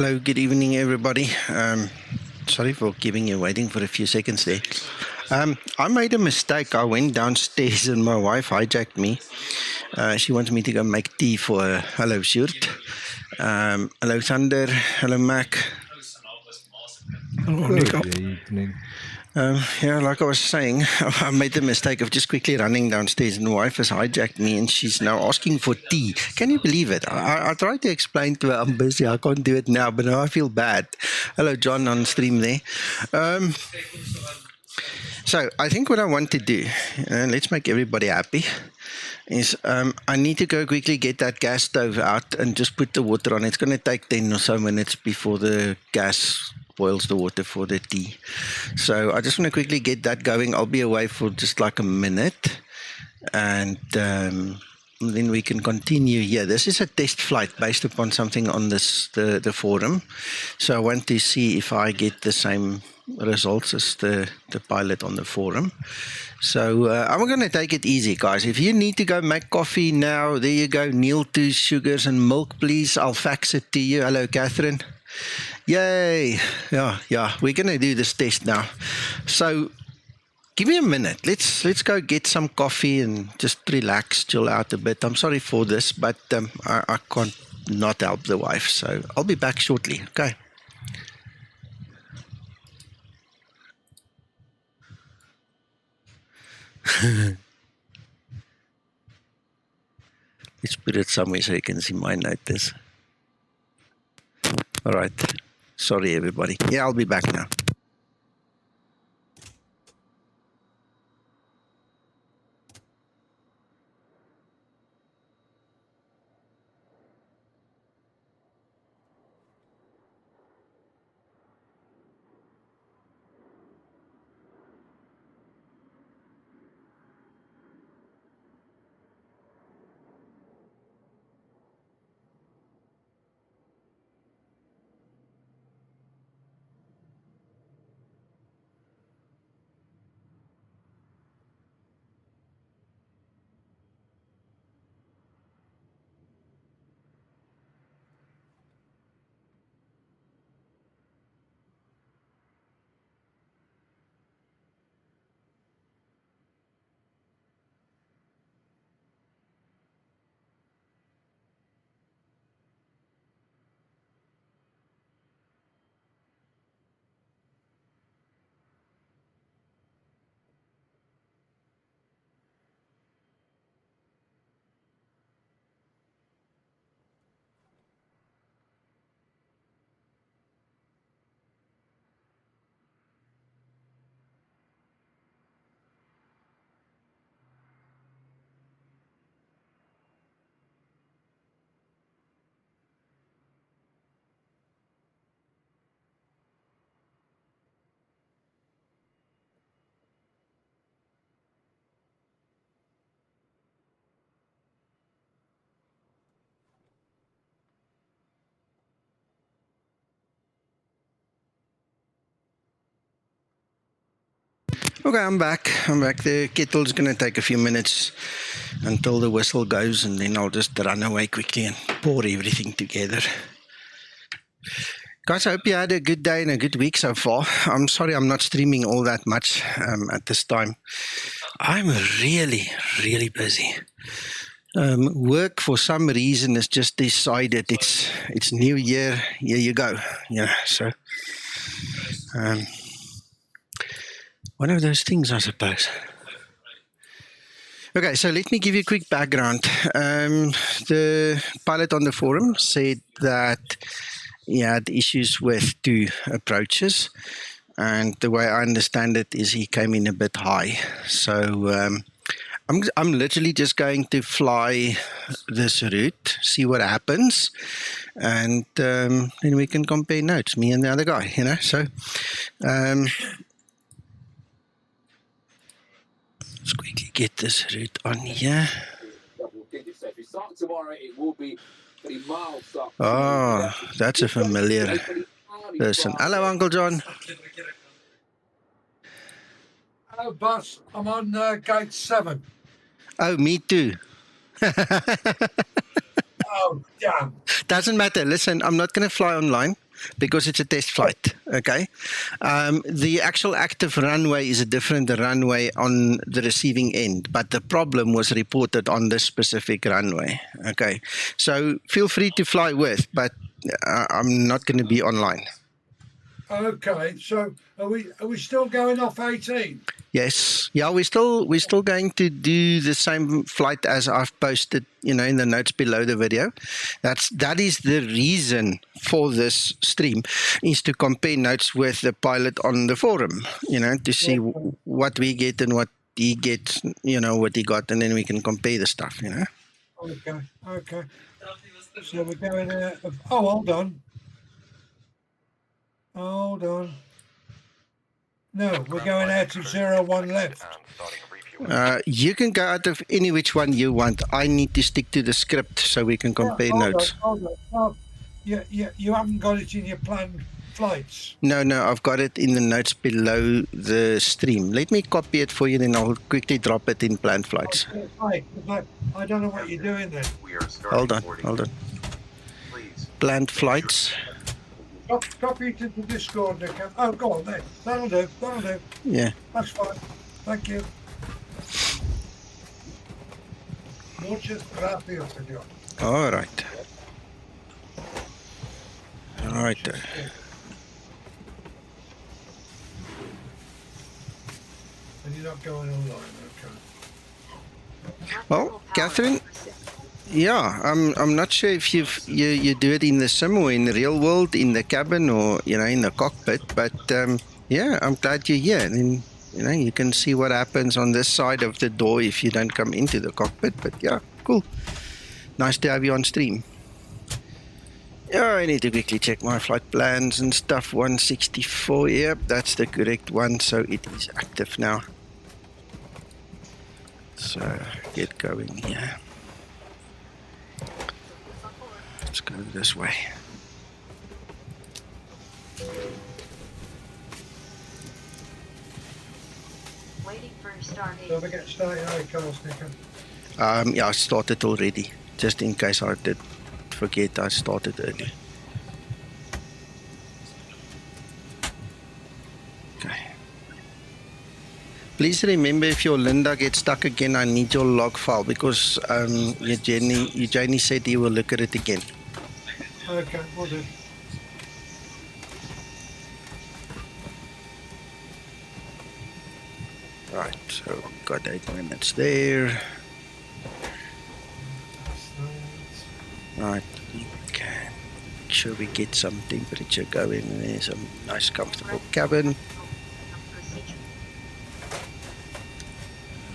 Hello, good evening, everybody. Sorry for keeping you waiting for a few seconds there. I made a mistake. I went downstairs and my wife hijacked me. She wants me to go make tea for her. Hello, Sjoerd. Hello, Thunder. Hello, Mac. Hello, Nico. Good evening. Yeah, like I was saying, I made the mistake of just quickly running downstairs and my wife has hijacked me and she's now asking for tea. Can you believe it? I tried to explain to her I'm busy, I can't do it now, but now I feel bad. Hello, John on stream there. So I think what I want to do, let's make everybody happy, is I need to go quickly get that gas stove out and just put the water on. It's going to take 10 or so minutes before the gas boils the water for the tea. So I just want to quickly get that going. I'll be away for just like a minute and then we can continue here. This is a test flight based upon something on the forum. So I want to see if I get the same results as the pilot on the forum. So I'm going to take it easy, guys. If you need to go make coffee now, there you go. Neil, 2 sugars and milk, please. I'll fax it to you. Hello, Catherine. Yay. Yeah, we're going to do this test now. So give me a minute. Let's go get some coffee and just relax, chill out a bit. I'm sorry for this, but I can't not help the wife. So I'll be back shortly. Okay. Let's put it somewhere so you can see my notice. All right. Sorry, everybody. Yeah, I'll be back now. Okay, I'm back. The kettle's going to take a few minutes until the whistle goes, and then I'll just run away quickly and pour everything together. Guys, I hope you had a good day and a good week so far. I'm sorry I'm not streaming all that much at this time. I'm really, really busy. Work, for some reason, has just decided it's New Year, here you go. Yeah, so... one of those things, I suppose. Okay, so let me give you a quick background. The pilot on the forum said that he had issues with 2 approaches, and the way I understand it is he came in a bit high. So I'm literally just going to fly this route, see what happens, and then we can compare notes, me and the other guy, you know. So let's quickly get this route on here. Oh, that's a familiar person. Hello, Uncle John. Hello, boss. I'm on gate 7. Oh, me too. Oh, damn. Doesn't matter. Listen, I'm not going to fly online. because it's a test flight. Okay, the actual active runway is a different runway on the receiving end, but the problem was reported on this specific runway. Okay, so feel free to fly with, but I'm not going to be online. Okay, so are we still going off 18? Yes, yeah, we're still going to do the same flight as I've posted, in the notes below the video. That is the reason for this stream, is to compare notes with the pilot on the forum, to see what we get and what he gets, what he got, and then we can compare the stuff, Okay. So we're going. Hold on. No, we're going out of 01 left. You can go out of any which one you want. I need to stick to the script so we can compare notes. Hold on. Oh, you haven't got it in your planned flights? No, I've got it in the notes below the stream. Let me copy it for you, then I'll quickly drop it in planned flights. I don't know what you're doing then. Hold on. Planned flights. Copy it into Discord. Oh, go on then. That'll do. Yeah. That's fine. Thank you. Muchas gracias, señor. All right. And you're not going online, okay? Well, Catherine, yeah, I'm not sure if you do it in the sim or in the real world, in the cabin or in the cockpit, but yeah, I'm glad you're here. And you can see what happens on this side of the door if you don't come into the cockpit. But yeah, cool. Nice to have you on stream. Yeah, I need to quickly check my flight plans and stuff. 164, yep, that's the correct one, so it is active now. So get going here. Let's go this way. Waiting for start. Don't forget starting cars, Nico. Yeah, I started already. Just in case I did forget, I started early. Okay. Please remember, if your Linda gets stuck again, I need your log file, because Eugenie said he will look at it again. Okay, we'll do. Right, so we've got 8 minutes there. Right, okay. Make sure we get some temperature going in there, some nice comfortable cabin.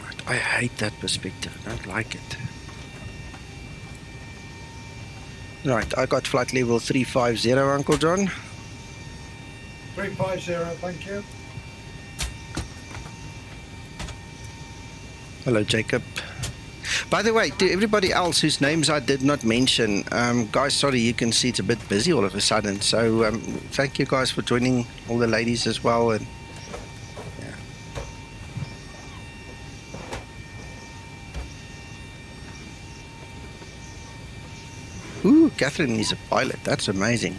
Right, I hate that perspective, I don't like it. Right, I got flight level 350, Uncle John. 350, thank you. Hello, Jacob. By the way, to everybody else whose names I did not mention, guys, sorry, you can see it's a bit busy all of a sudden. So thank you guys for joining, all the ladies as well. And yeah. Ooh, Catherine is a pilot. That's amazing.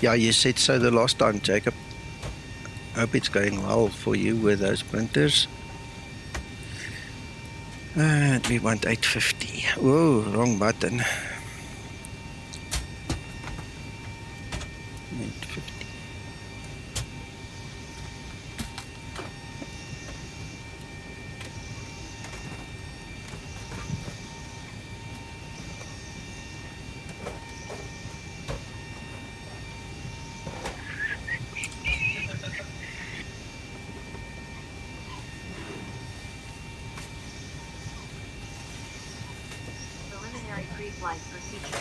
Yeah, you said so the last time, Jacob. Hope it's going well for you with those printers. And we want 850. Whoa, wrong button. 850. Pre-flight procedure.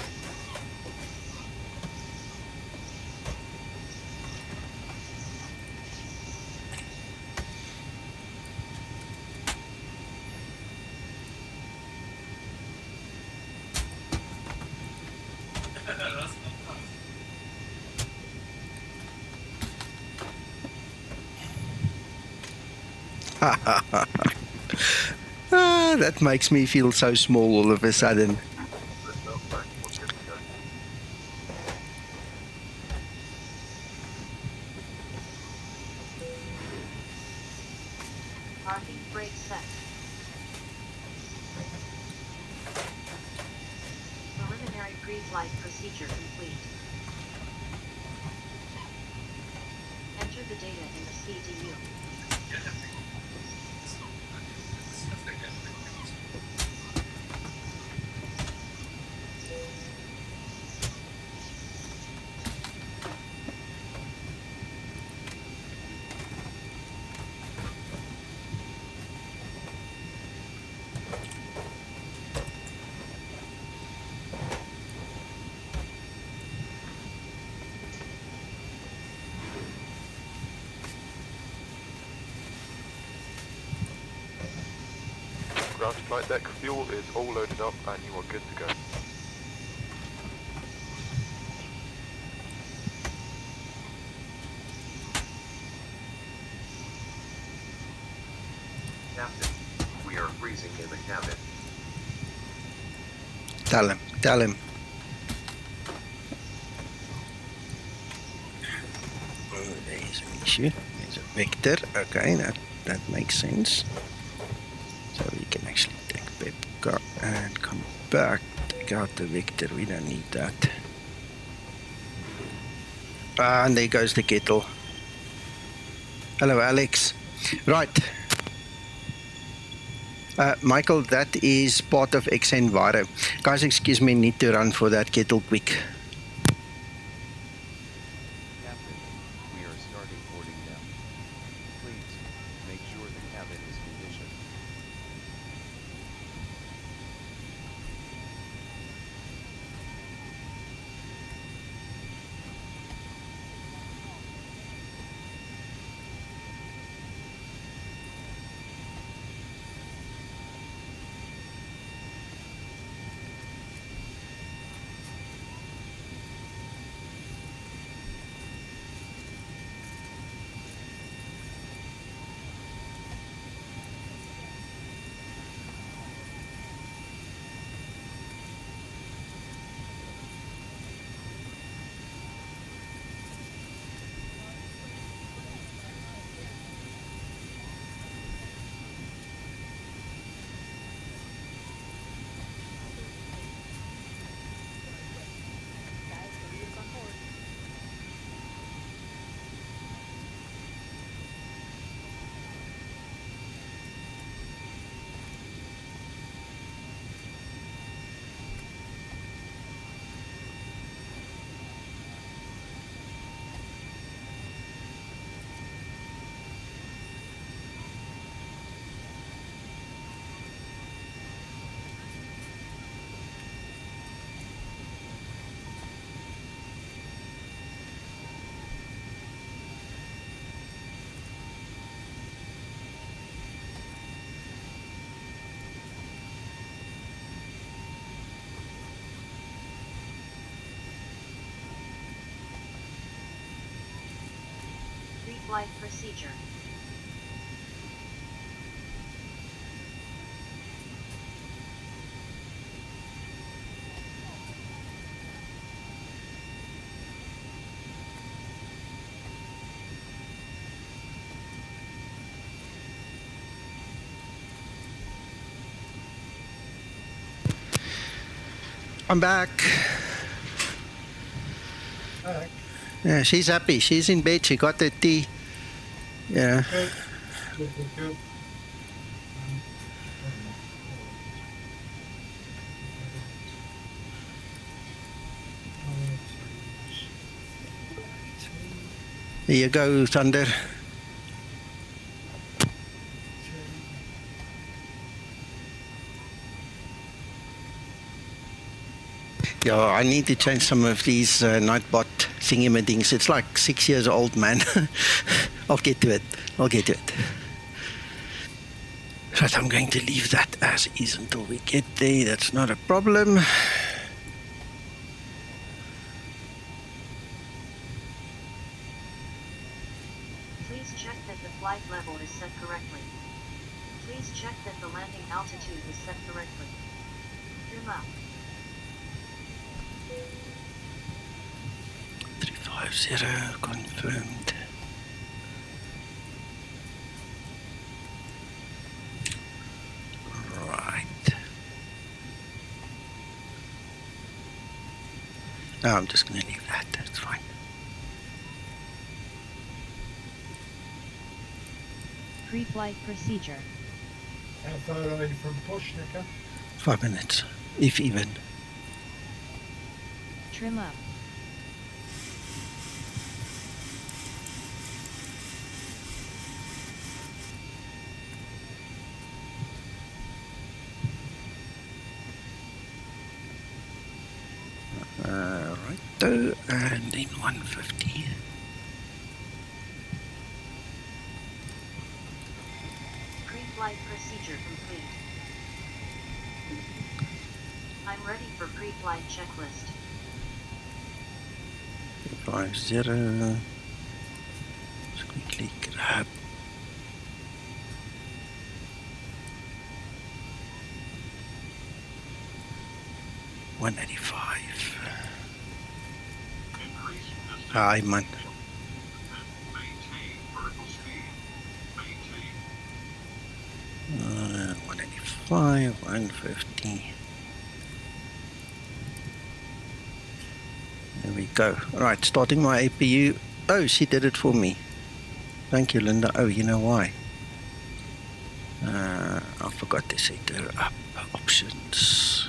That makes me feel so small all of a sudden. Pre-flight procedure complete. Enter the data in the CDU. Ground flight deck, fuel is all loaded up and you are good to go. Captain, we are freezing in the cabin. Tell him, tell him. Oh, there is an issue. There's a vector. Okay, that makes sense. So we can actually take PEPKA and come back. Take out the vector. We don't need that. Ah, and there goes the kettle. Hello, Alex. Right. Michael, that is part of xEnviro. Guys, excuse me, need to run for that kettle quick. Captain, we are starting boarding now. Please, make sure the cabin is conditioned. Pre-flight procedure. I'm back. Back. Yeah, she's happy. She's in bed. She got her tea. Yeah. Good. Good, good, good. Here you go, Thunder. Yeah, I need to change some of these Nightbot thingy-madings. It's like 6 years old, man. I'll get to it. I'll get to it. Right, I'm going to leave that as is until we get there. That's not a problem. Please check that the flight level is set correctly. Please check that the landing altitude is set correctly. Trim up. 350 confirmed. Right. No, I'm just going to leave that. That's fine. Pre-flight procedure. How far are you from push, Nicker? 5 minutes, if even. Trim up. Righto, and then 150. Pre-flight procedure complete. I'm ready for pre-flight checklist. 50. Just quickly grab. $185. Hi, man. Maintain vertical speed. Maintain. 185, 150. There we go. Right, starting my APU. Oh, she did it for me. Thank you, Linda. Oh, you know why? I forgot to set her up. Options.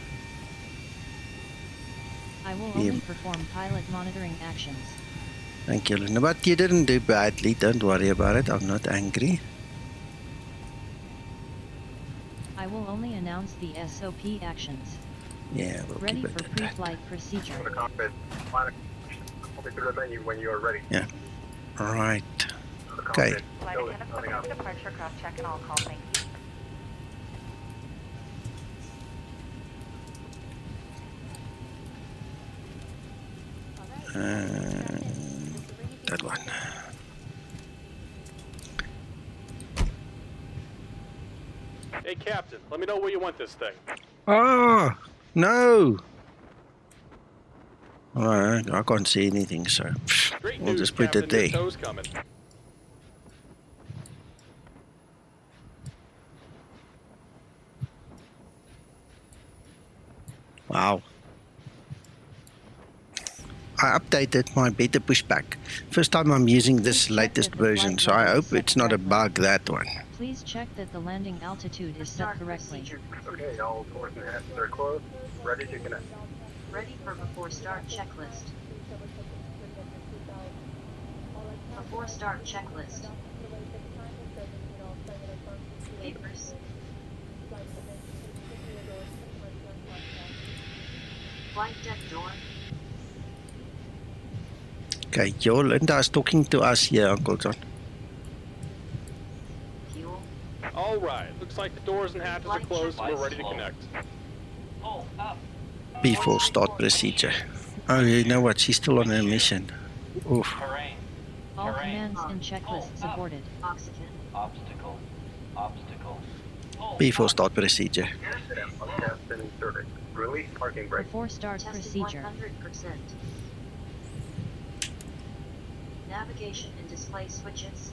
I will only perform pilot monitoring actions. Thank you, Linda. But you didn't do badly. Don't worry about it. I'm not angry. I will only announce the SOP actions. Yeah, we'll Ready keep it for at that. pre-flight procedure. For the cockpit, line only through the menu when you are ready. Yeah. All right. For the Okay. cockpit, Flight building, attendant, coming up. departure cross check and all call, thank you. That one. Hey, Captain, let me know where you want this thing. Oh, no. Alright, I can't see anything, so Great we'll news, just put Captain. it there. Your tow's coming. Wow. I updated my beta pushback. First time I'm using this latest version, so I hope it's not a bug, that one. Please check that the landing altitude is set Start correctly. procedure. Okay, all doors and hatches are closed. Ready to connect. Ready for before start checklist. Before start checklist. Papers. Flight deck door. Okay, yo, Linda is talking to us here, Uncle John. Fuel. All right. Looks like the doors and hatches are closed and we're ready to connect. Before start procedure. Oh, you know what? She's still on her mission. Oof. All commands and checklists aborted. Oxygen. Before start procedure. Captain inserted. Release parking brake. Before start Tested procedure. 100%. Navigation and display switches.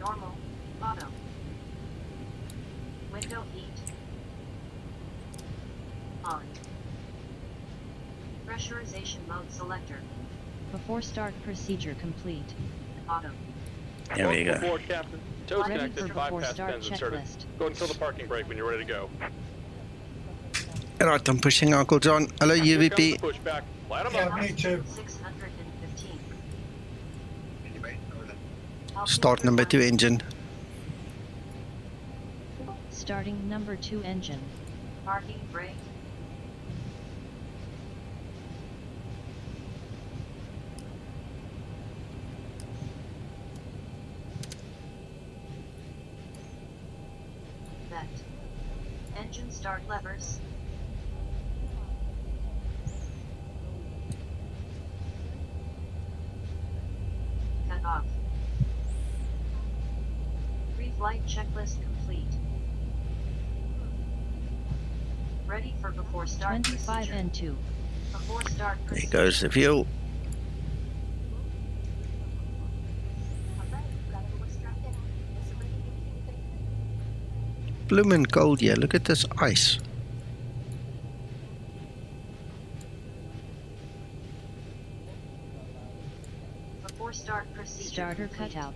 Normal. Auto. Window heat. On. Pressurization mode selector. Before start procedure complete. Auto. There we Welcome go. aboard, Captain. Tow's Ready connected. for 5 before pass start pins inserted. checklist. Go and fill the parking brake when you're ready to go. Right, I'm pushing Uncle John. Hello, Here comes the UVP. pushback. Light 'em Yeah, up. me too. 615. Start number 2 engine. Starting number 2 engine. Parking brake. Vent. Engine start levers. Cut off. Pre-flight checklist complete. Ready for before start 25 procedure. and 2. Before start There procedure. goes the fuel. Bloomin' cold here. Look at this ice. Starter cutout.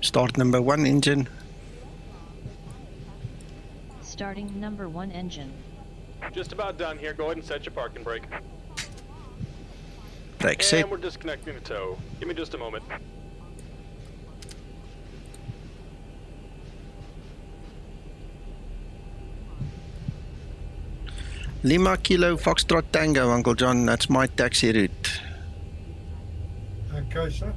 Start number 1 engine. Starting number 1 engine. Just about done here. Go ahead and set your parking brake. Brake set. And we're disconnecting the tow. Give me just a moment. Lima Kilo Foxtrot Tango, Uncle John. That's my taxi route. Okay, sir.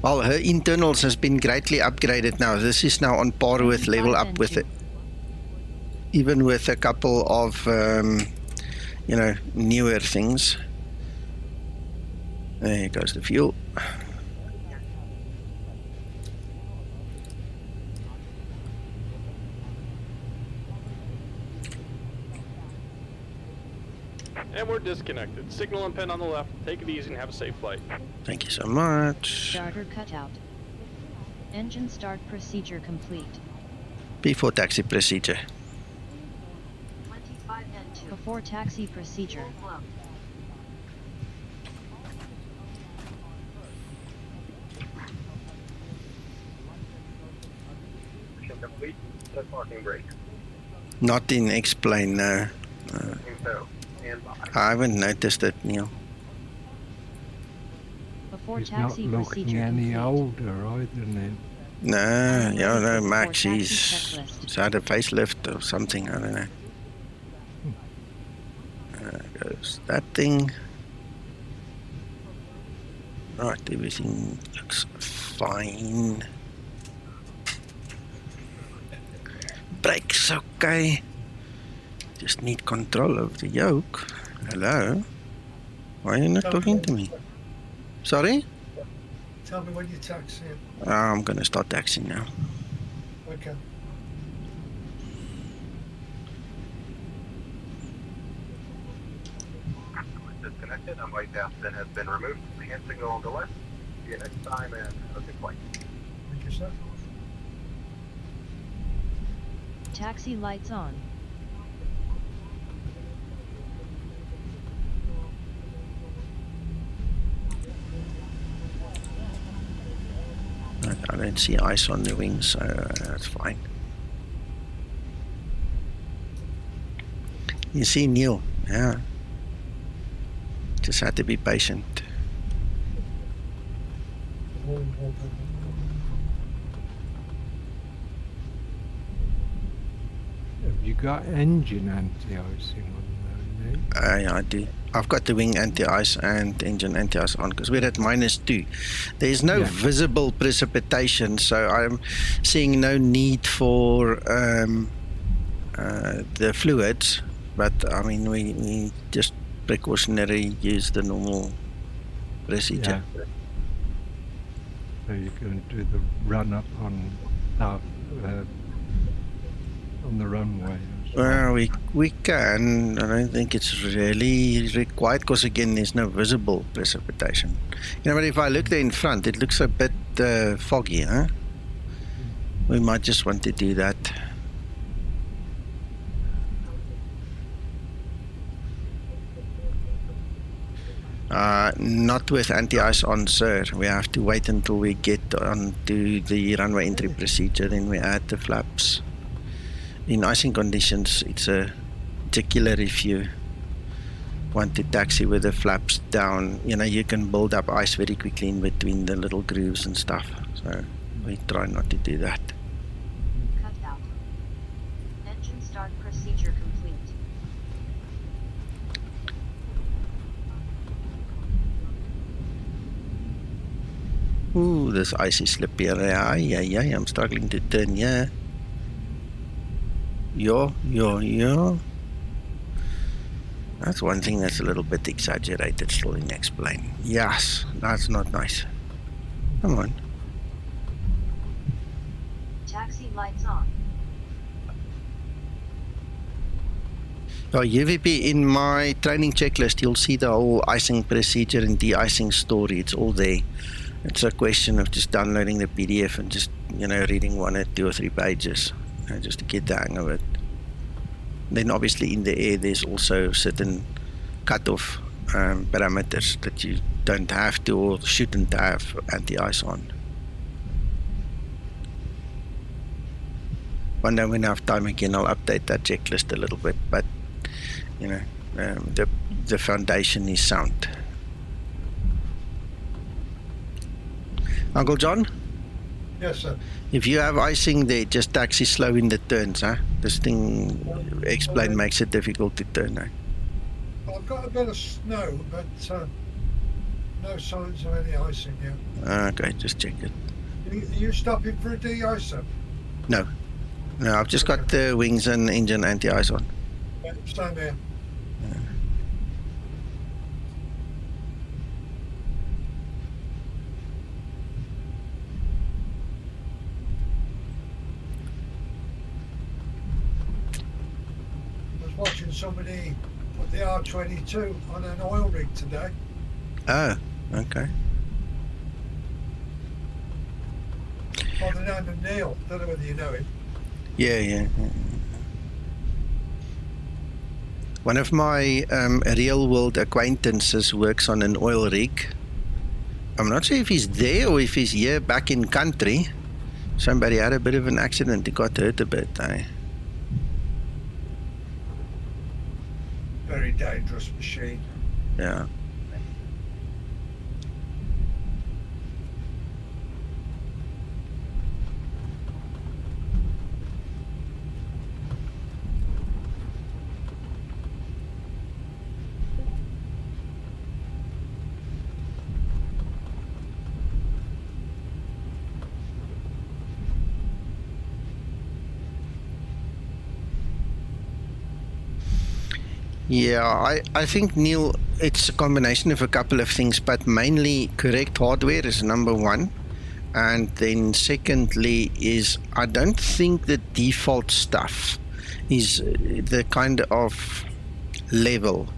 Well, her internals has been greatly upgraded now. This is now on par with level up with it. Even with a couple of, you know, newer things. There goes the fuel. And we're disconnected. Signal and pin on the left. Take it easy and have a safe flight. Thank you so much. Starter cutout. Engine start procedure complete. Before taxi procedure. 25 N2. Before taxi procedure. Full flow. Mission complete. Set parking brake. Not in explain, no. Info. Stand by. I haven't noticed it, Neil. Before He's not taxi looking procedure any complete. older either, Neil. No, yeah, no, Max, Before he's had a facelift or something, I don't know. There goes that thing. Right, everything looks fine. Brakes okay. Just need control of the yoke. Hello? Why are you not talking to me? Sorry? Tell me when you're taxiing. I'm gonna start taxiing now. Okay. Disconnected. Unlight gas bin has been removed. Hand signal on the left. See you next time and have a good flight. Thank you, sir. Taxi lights on. I don't see ice on the wings, so that's fine. You see, Neil, yeah. Just had to be patient. Have you got engine anti-icing on there, Neil? I do. I've got the wing anti-ice and engine anti-ice on because we're at -2. There's no visible precipitation, so I'm seeing no need for the fluids. But I mean, we just precautionary use the normal procedure. Yeah. So you're going to do the run up on the runway. Well, we can. I don't think it's really required because again, there's no visible precipitation. You know, but if I look there in front, it looks a bit foggy, huh? We might just want to do that. Not with anti-ice on, sir. We have to wait until we get onto the runway entry procedure, then we add the flaps. In icing conditions, it's a killer if you want to taxi with the flaps down. You know, you can build up ice very quickly in between the little grooves and stuff. So we try not to do that. Cut out. Engine start procedure complete. Ooh, this ice is slippy. Yeah, I'm struggling to turn, yeah. Yo. That's one thing that's a little bit exaggerated still in explain. Yes, that's not nice. Come on. Taxi lights on. Oh, UVP, in my training checklist, you'll see the whole icing procedure and de-icing story. It's all there. It's a question of just downloading the PDF and just, you know, reading 1 or 2 or 3 pages. Just to get the hang of it. Then obviously in the air there's also certain cutoff parameters that you don't have to or shouldn't have anti-ice on. One day when I have time again, I'll update that checklist a little bit, but you know, the foundation is sound. Uncle John? Yes, sir. If you have icing there, just taxi slow in the turns, huh? This thing, explain, makes it difficult to turn, huh? Well, I've got a bit of snow, but no signs of any icing yet. Okay, just check it. Are you stopping for a de-icer? No. No, I've just got the wings and engine anti-ice on. Yeah, stand there. I was watching somebody put the R22 on an oil rig today. Oh, okay. By the name of Neil. Don't know whether you know him. Yeah. One of my real-world acquaintances works on an oil rig. I'm not sure if he's there or if he's here back in country. Somebody had a bit of an accident. He got hurt a bit. Very dangerous machine. Yeah. Yeah, I think, Neil, it's a combination of a couple of things, but mainly correct hardware is number one. And then secondly is I don't think the default stuff is the kind of level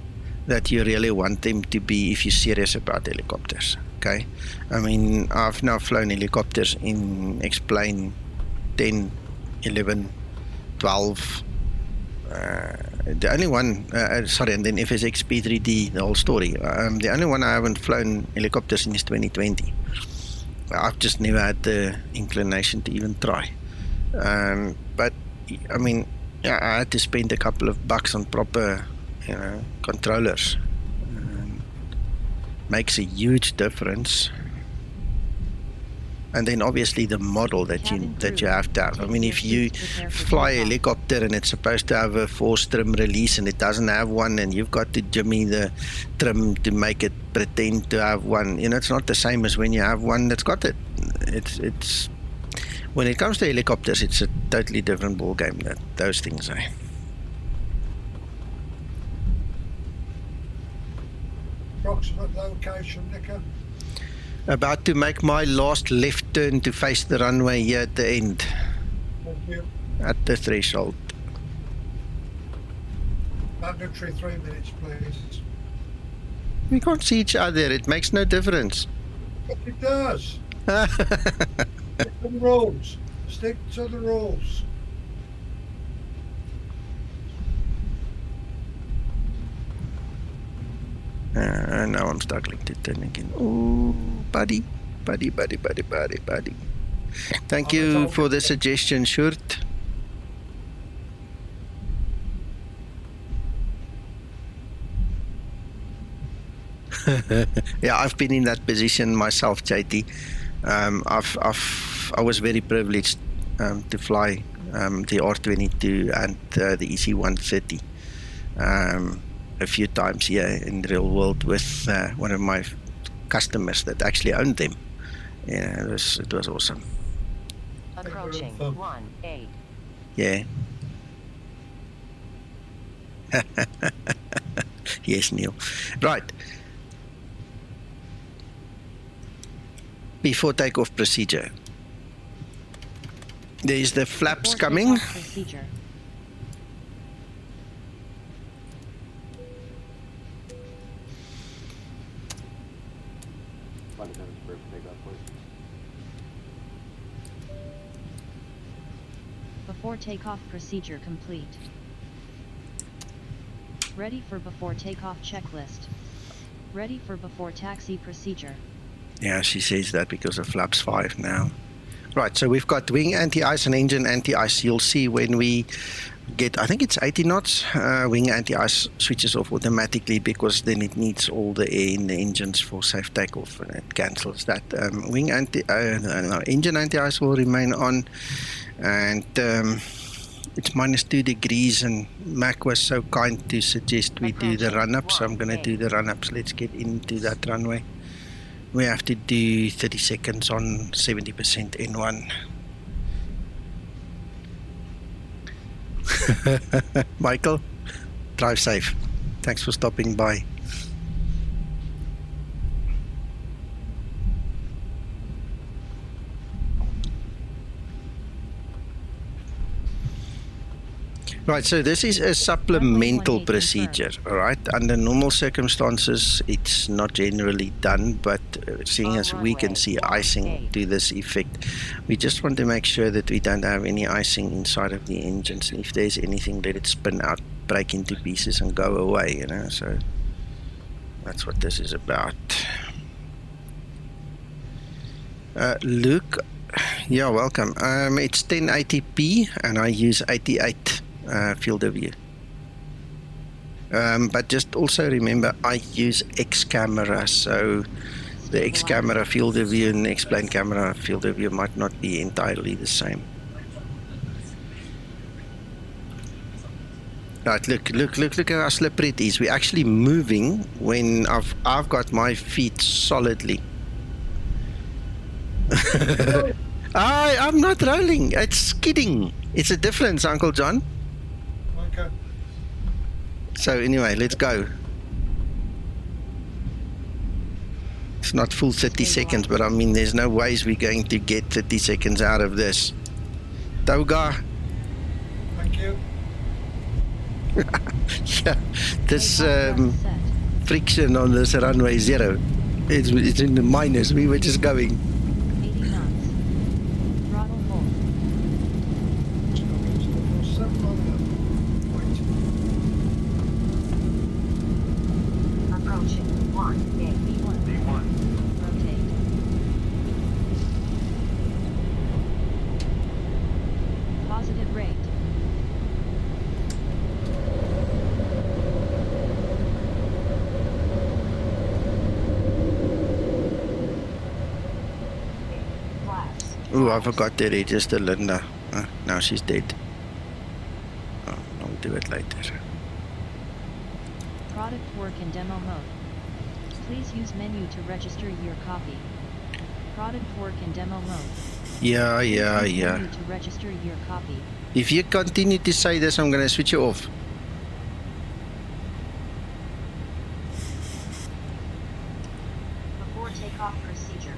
that you really want them to be if you're serious about helicopters, okay? I mean, I've now flown helicopters in X-Plane 10, 11, 12, the only one, sorry, and then FSX P3D, the whole story. The only one I haven't flown helicopters in is 2020. I've just never had the inclination to even try. But I mean, yeah, I had to spend a couple of bucks on proper, controllers. Makes a huge difference. And then obviously the model that you have to have. I mean, if you fly a helicopter and it's supposed to have a force trim release and it doesn't have one, and you've got to jimmy the trim to make it pretend to have one, it's not the same as when you have one that's got it. It's when it comes to helicopters, it's a totally different ball game. Those things, Approximate location, Nicker? About to make my last left turn to face the runway here at the end. Thank you. At the threshold. Mandatory 3 minutes, please. We can't see each other. It makes no difference. But it does. Stick to the rules. Stick to the rules. Now I'm struggling to turn again. Oh, buddy. Thank you for the suggestion, Shurt. Yeah, I've been in that position myself, JT. I was very privileged to fly the R22 and the EC130 a few times here in the real world with one of my customers that actually owned them. Yeah, it was awesome. Approaching 1-8. Yeah. Yes, Neil. Right. Before takeoff procedure. There's the flaps coming. Procedure. Before takeoff procedure complete. Ready for before takeoff checklist. Ready for before taxi procedure. Yeah, she says that because of flaps 5 now. Right, so we've got wing anti-ice and engine anti-ice. You'll see when we get, I think it's 80 knots, wing anti-ice switches off automatically because then it needs all the air in the engines for safe takeoff, and it cancels that. Engine anti-ice will remain on, and it's -2 degrees, and Mac was so kind to suggest we do the run-up, so I'm going to do the run-ups. Let's get into that runway. We have to do 30 seconds on 70% N1. Michael, drive safe. Thanks for stopping by. Right, so this is a supplemental procedure, all right? Under normal circumstances, it's not generally done, but seeing as we can see icing to this effect, we just want to make sure that we don't have any icing inside of the engines. If there's anything, let it spin out, break into pieces and go away, you know, so that's what this is about. Luke, yeah, welcome. It's 1080p and I use 88 field of view. But just also remember, I use X camera, so the X camera field of view and the X plane camera field of view might not be entirely the same. Right, look how slippery it is. We're actually moving when I've got my feet solidly. I'm not rolling, it's skidding. It's a difference, Uncle John. Okay. So anyway, let's go. It's not full 30 seconds, but I mean, there's no ways we're going to get 30 seconds out of this. Toga. Thank you. Yeah, this friction on this runway 0. It's in the minus. We were just going. 80 knots. Throttle hold. Approaching 1, V1. V1. Rotate. Positive rate. Oh, I forgot to register Linda. Now she's dead. Oh, I'll do it later. Product work in demo mode. Please use menu to register your copy. Product work in demo mode. Yeah. Menu to register your copy. If you continue to say this, I'm going to switch you off. before takeoff procedure.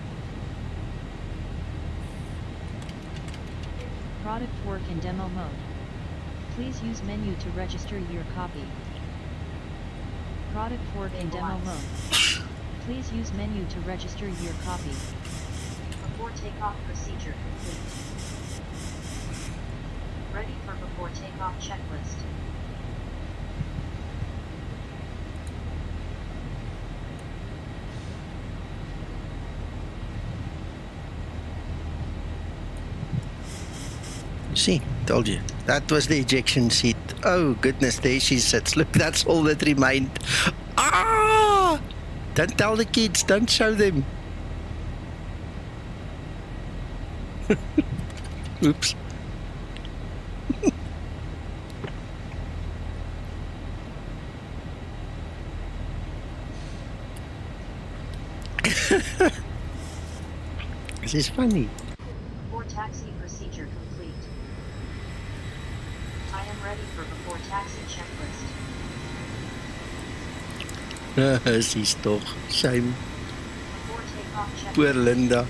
Product work in demo mode. Please use menu to register your copy. Product work in demo mode. Please use menu to register your copy. Before takeoff procedure complete. Ready for before takeoff checklist. See, told you. That was the ejection seat. Oh goodness, there she sits. Look, that's all that remained. Ah! Don't tell the kids, don't show them. Oops. This is funny. Before taxi procedure complete. I am ready for before taxi checklist. She's toch. Shame. Before takeoff checklist. Poor Linda.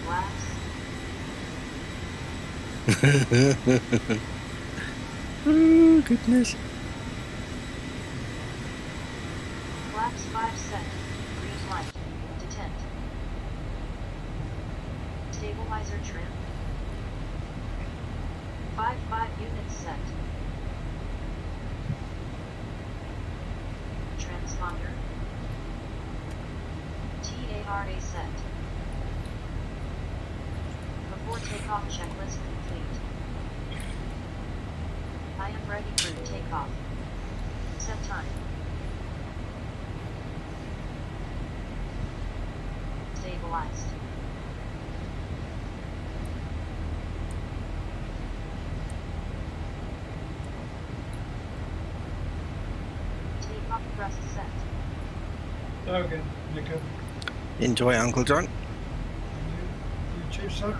Flaps. Oh, goodness. Flaps 5 set. Green light. Detent. Stabilizer trim. 5 units set. transponder. TARA set. Before takeoff checklist complete. I am ready for takeoff. Set time. Stabilized. Takeoff thrust set. Okay, you can. Enjoy, Uncle John. You too, sir.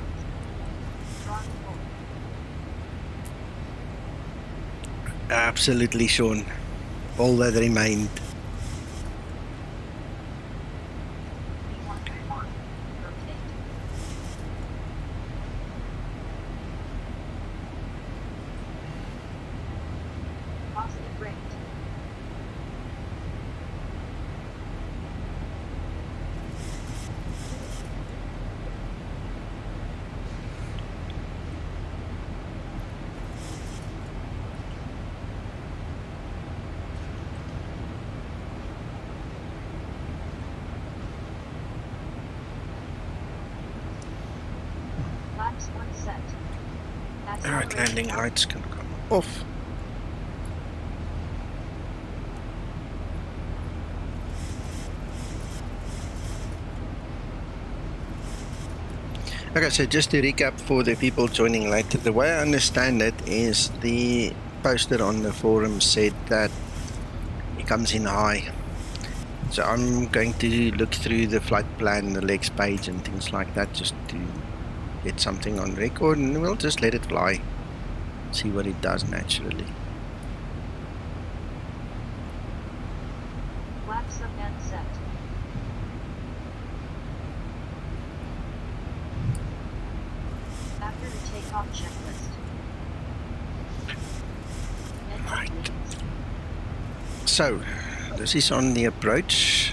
Throttle full. Absolutely, Sean. All that remained. V1.1. Rotate. Positive rate. Flaps 1 set. Alright, landing lights can come off. Okay, so just to recap for the people joining later, the way I understand it is the poster on the forum said that it comes in high. So I'm going to look through the flight plan, the legs page and things like that just to get something on record, and we'll just let it fly. See what it does naturally. Flaps up and set. After the takeoff checklist. Right. So, this is on the approach.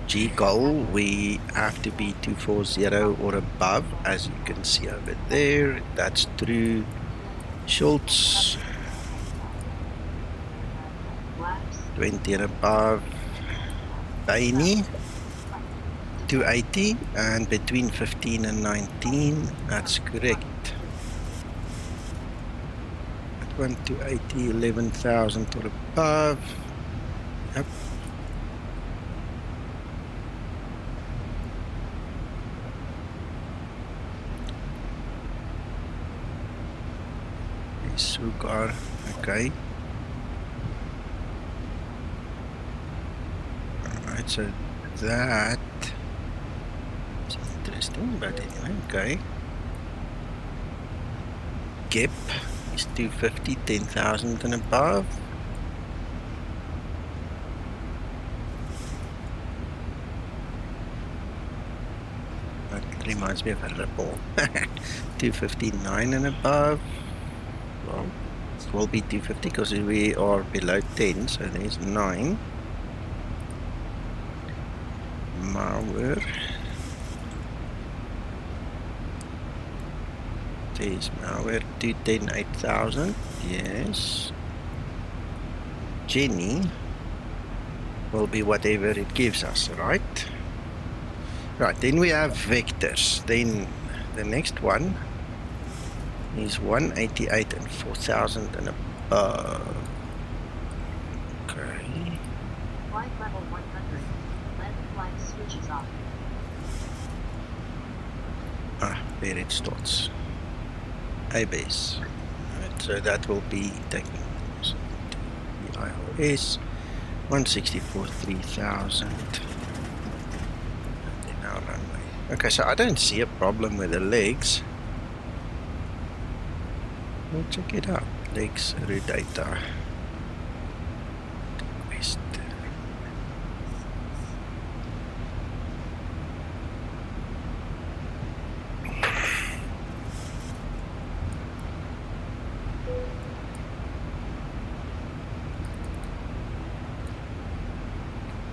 GGULL, we have to be 240 or above, as you can see over there. That's through Schultz, Flaps. 20 and above. Bainey, 280, and between 15 and 19, that's correct. That one, 280, 11,000 or above. Yep. Sugar, okay. Alright, so that is interesting, but anyway, okay. GEP is 250, 10,000 and above. That reminds me of a ripple. 259 and above. Well, it will be 250 because we are below 10, so there's 9. Malware. There's malware 210, 8,000. Yes. Jenny will be whatever it gives us, right? Right, then we have vectors. Then the next one is 188 and 4,000 and above. Okay. Flight level 100. Land flight switches off. Ah, there it starts. A-base. Right, so that will be taking the IOS 164, 3,000. And then our runway. Okay, so I don't see a problem with the legs. We'll check it out. Legs, route data. West.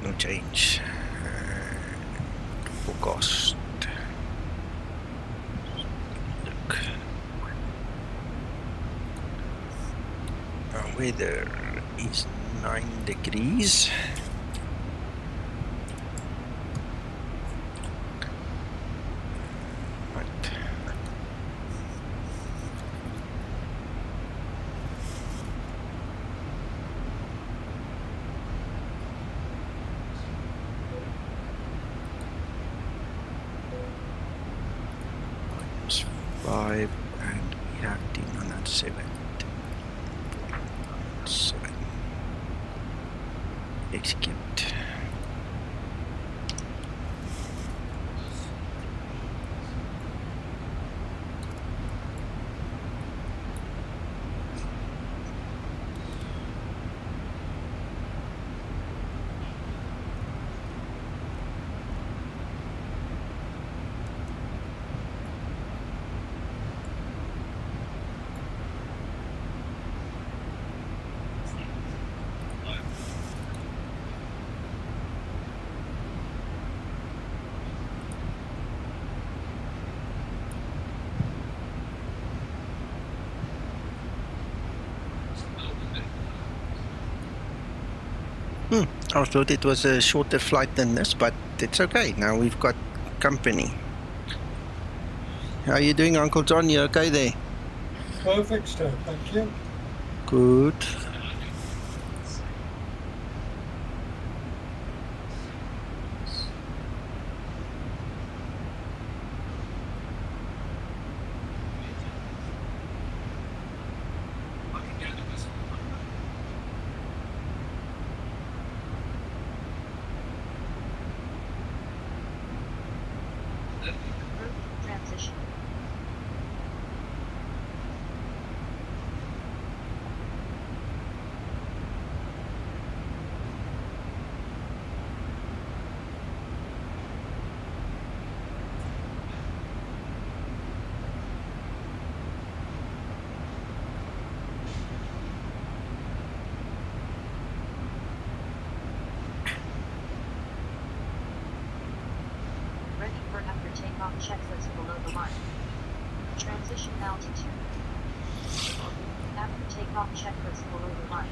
No change. Forecast. Look. Our weather is 9 degrees. 5, and we have 1007. 7. Execute. I thought it was a shorter flight than this, but it's okay. Now we've got company. How are you doing, Uncle John? You okay there? Perfect, sir. Thank you. Good. Transition. Ready for after takeoff checklist below the line. Transition altitude. After takeoff checklist below the line.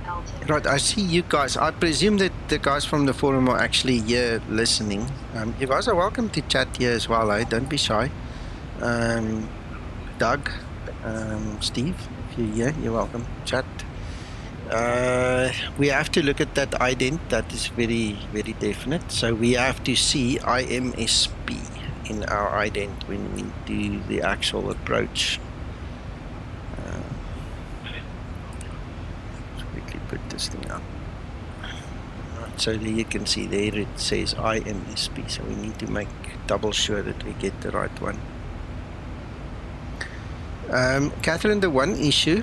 Altitude. Right, I see you guys. I presume that the guys from the forum are actually here listening. You guys are welcome to chat here as well, eh? Don't be shy. Doug, Steve, if you're here, you're welcome to chat. We have to look at that ident. That is very, very definite. So we have to see IMSP in our ident when we do the actual approach. Let's quickly put this thing up. Right, so there you can see there it says IMSP. So we need to make double sure that we get the right one. Catherine, the one issue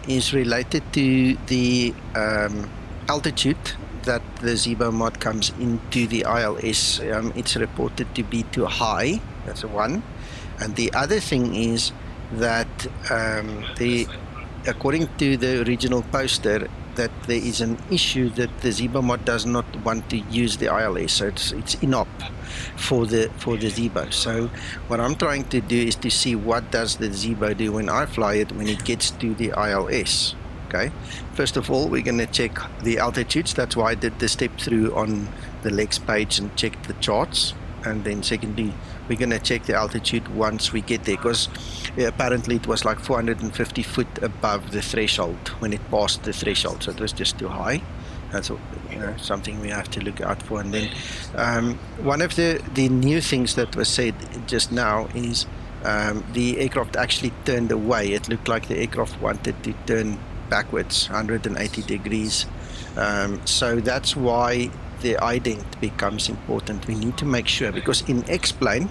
is related to the altitude that the Zibo mod comes into the ILS. It's reported to be too high. That's one. And the other thing is that according to the original poster, that there is an issue that the Zibo mod does not want to use the ILS, so it's inop for the Zibo. So what I'm trying to do is to see what does the Zibo do when I fly it when it gets to the ILS. Okay, first of all, we're going to check the altitudes. That's why I did the step through on the legs page and checked the charts. And then secondly, we're going to check the altitude once we get there, because apparently it was like 450 foot above the threshold when it passed the threshold, so it was just too high. That's something we have to look out for. And then one of the new things that was said just now is the aircraft actually turned away. It looked like the aircraft wanted to turn backwards 180 degrees. So that's why the ident becomes important. We need to make sure, because in X-plane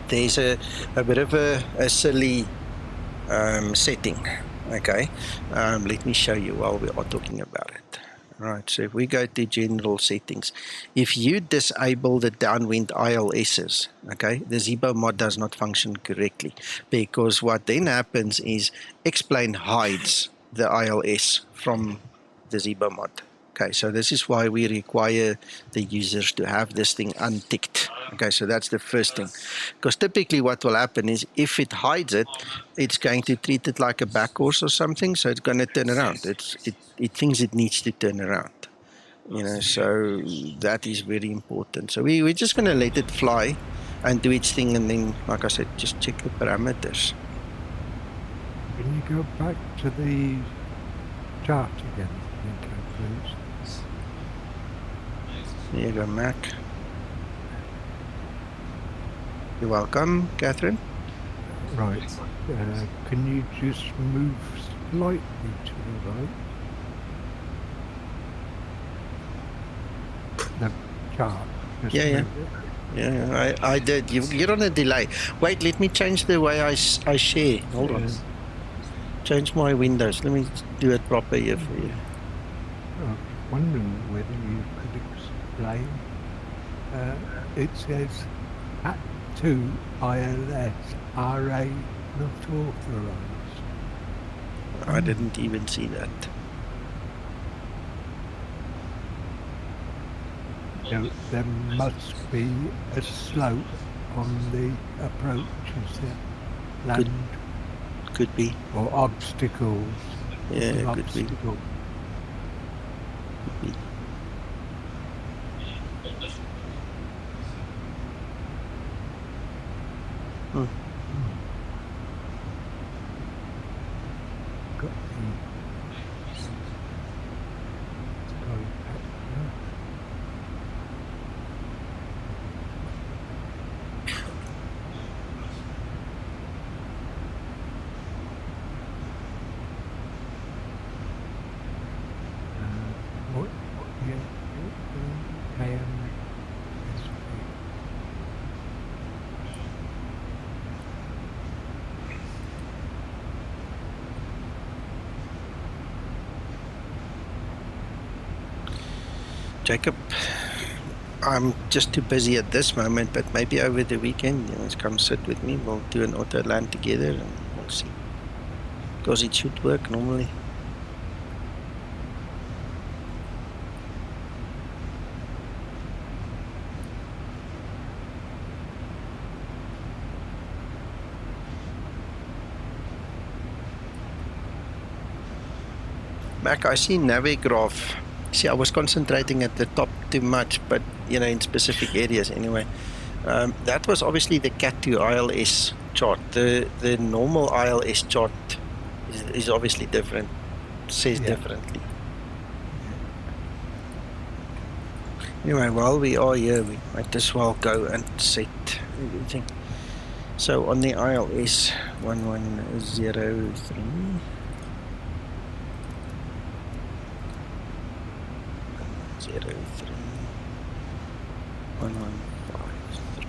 there's a bit of a silly setting. Okay, let me show you while we are talking about it. Right, so if we go to general settings, if you disable the downwind ILSs, okay, the Zibo mod does not function correctly, because what then happens is X-plane hides the ILS from the Zibo mod. Okay, so this is why we require the users to have this thing unticked. Okay, so that's the first thing. Because typically what will happen is if it hides it, it's going to treat it like a backcourse or something, so it's going to turn around. It thinks it needs to turn around. You know, so that is very important. So we're just going to let it fly and do its thing, and then, like I said, just check the parameters. Can you go back to the chart again, please? There you go, Mac. You're welcome, Catherine. Right. Can you just move slightly to the right? The chart. Just Yeah. move it. Yeah, I did. You're on a delay. Wait, let me change the way I share. Hold on. Change my windows. Let me do it proper here for you. I was wondering whether you could explain. It says at 2 ILS RA not authorized. I didn't even see that. There must be a slope on the approach, is there? Land Could be. or obstacles. Yeah, An could be. obstacle. Could be. Got the KMSP. Jacob, I'm just too busy at this moment, but maybe over the weekend, come sit with me. We'll do an auto land together and we'll see. Because it should work normally. Mac, I see Navigraph. See, I was concentrating at the top too much, but in specific areas anyway. That was obviously the Cat2 ILS chart. The normal ILS chart is obviously different. Says differently. Anyway, while we are here, we might as well go and set everything. So on the ILS 1103. 1153.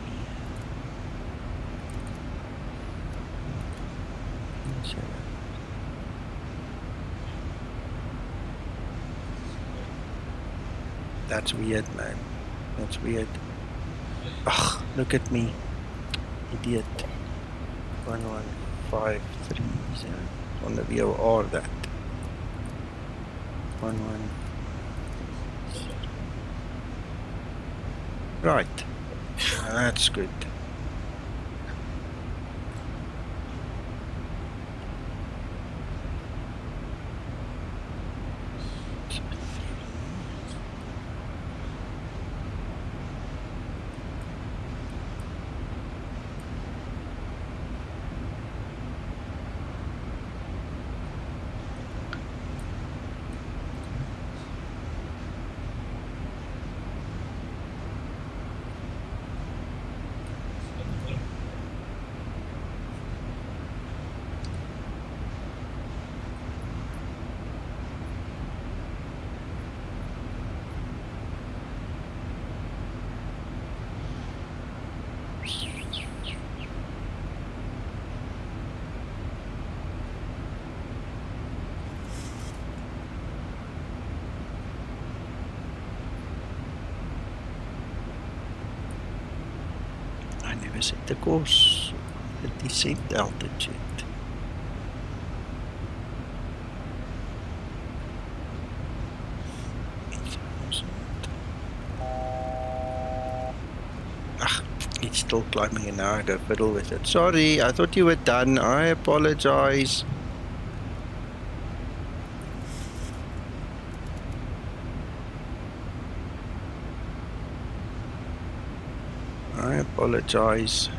That's weird, man. That's weird. Ugh, look at me. Idiot. 11530. On the VOR that. 11. Right. That's good. Set the course at descent altitude. It's still climbing and now I go fiddle with it. Sorry, I thought you were done. I apologize. I apologize.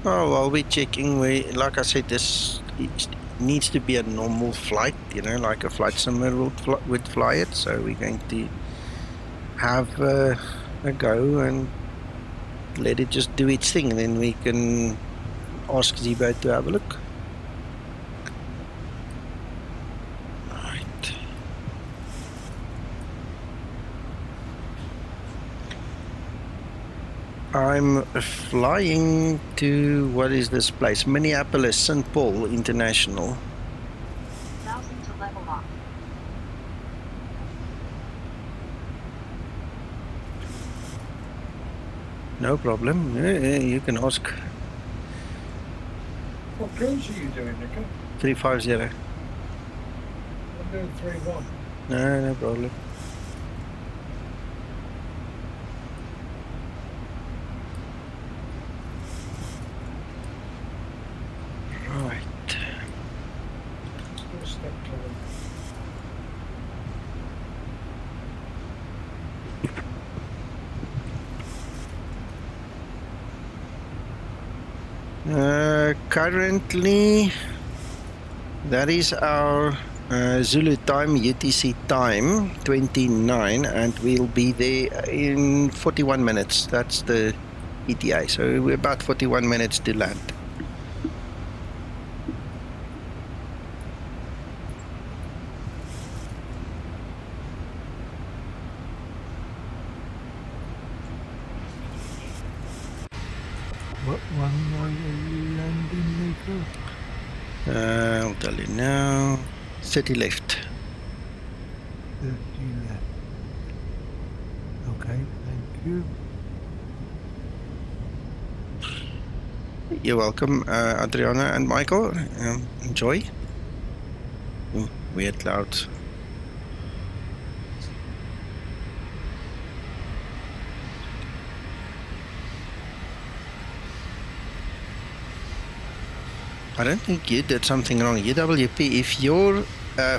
Oh, while we're checking, like I said, this needs to be a normal flight, you know, like a flight simulator would fly it. So we're going to have a go and let it just do its thing, and then we can ask Zibo to have a look. Right. I'm flying to, what is this place? Minneapolis, St. Paul International. 1000 to level off. No problem. Yeah, you can ask. What cruise are you doing, Nico? 350. I'm doing 3-1. No problem. Right. Still stuck to them. Currently, that is our Zulu time, UTC time, 29, and we'll be there in 41 minutes. That's the ETA, so we're about 41 minutes to land. What one are you landing, Nico? I'll tell you now. 30 left. 30 left. Okay, thank you. You're welcome, Adriana and Michael. Enjoy. Ooh, weird clouds. I don't think you did something wrong. UWP, if your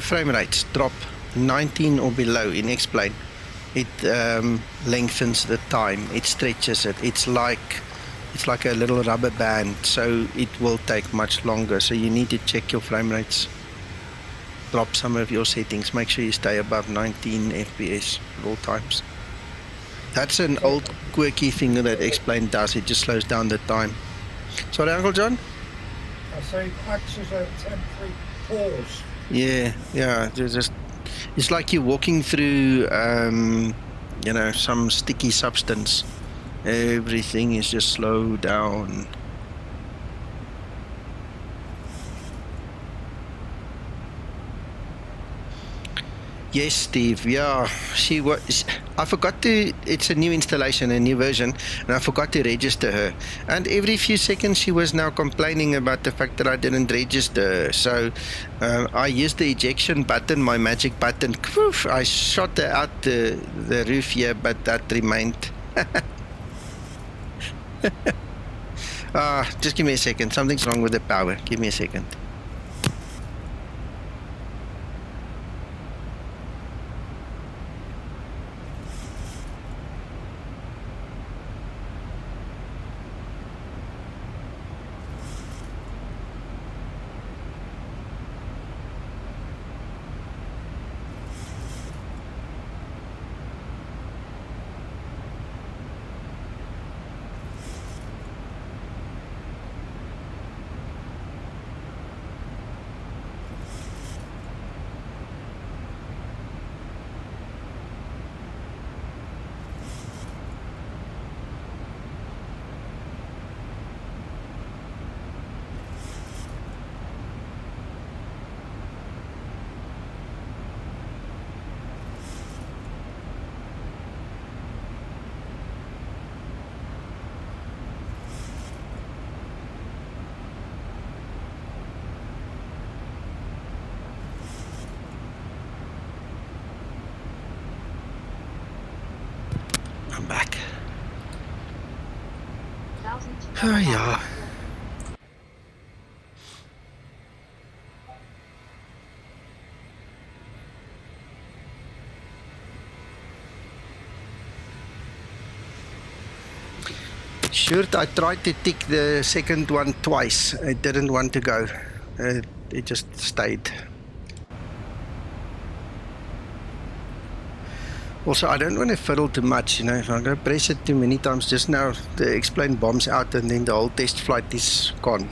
frame rates drop 19 or below in X-plane, it lengthens the time. It stretches it. It's like a little rubber band, so it will take much longer. So you need to check your frame rates. Drop some of your settings. Make sure you stay above 19 FPS at all times. That's an old quirky thing that X-plane does. It just slows down the time. Sorry, Uncle John? I say it acts as a temporary pause. Yeah. It's like you're walking through, you know, some sticky substance. Everything is just slowed down. Yes, Steve. Yeah, she was. I forgot to. It's a new installation, a new version, and I forgot to register her. And every few seconds, she was now complaining about the fact that I didn't register her. So I used the ejection button, my magic button. Poof, I shot her out the roof here, but that remained. Just give me a second. Something's wrong with the power. Give me a second. I'm back. Ja. Sure, I tried to tick the second one twice. It didn't want to go. It just stayed. Also, I don't want to fiddle too much, you know. If I'm going to press it too many times, just now the explain bombs out and then the whole test flight is gone.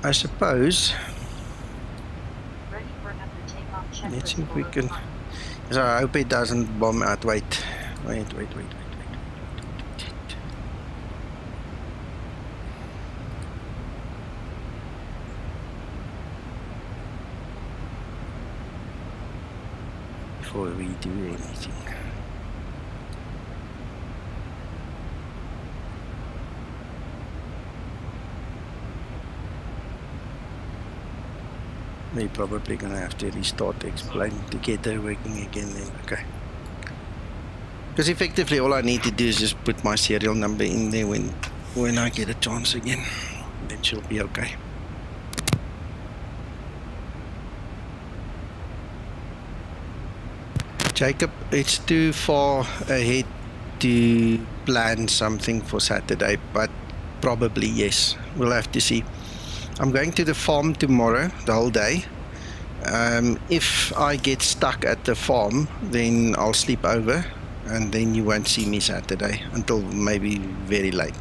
I suppose. Ready for after takeoff checklist. Let's see if we below can. the line. So I hope it doesn't bomb out. Wait. Before we do anything. We're probably going to have to restart the explain to get her working again then. Okay. Because effectively all I need to do is just put my serial number in there when I get a chance again. Then she'll be okay. Jacob, it's too far ahead to plan something for Saturday, but probably yes. We'll have to see. I'm going to the farm tomorrow, the whole day. If I get stuck at the farm, then I'll sleep over, and then you won't see me Saturday until maybe very late.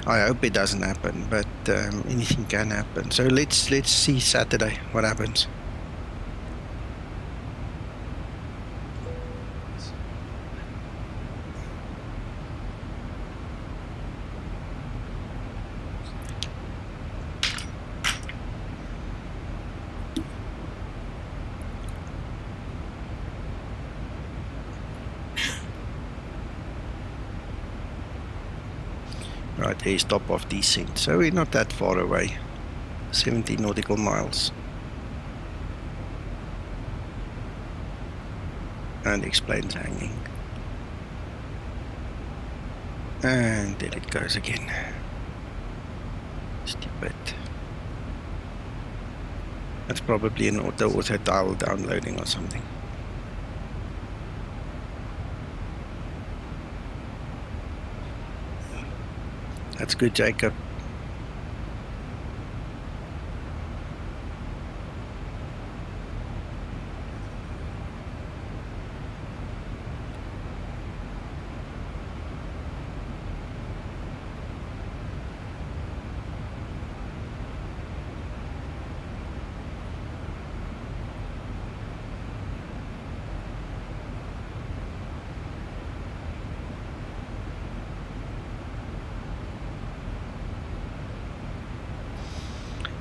I hope it doesn't happen, but anything can happen. So let's see Saturday what happens. Right, there's stop off descent, so we're not that far away. 70 nautical miles. And explains hanging. And there it goes again. Stupid. That's probably an AutoOrtho tile downloading or something. That's good, Jacob.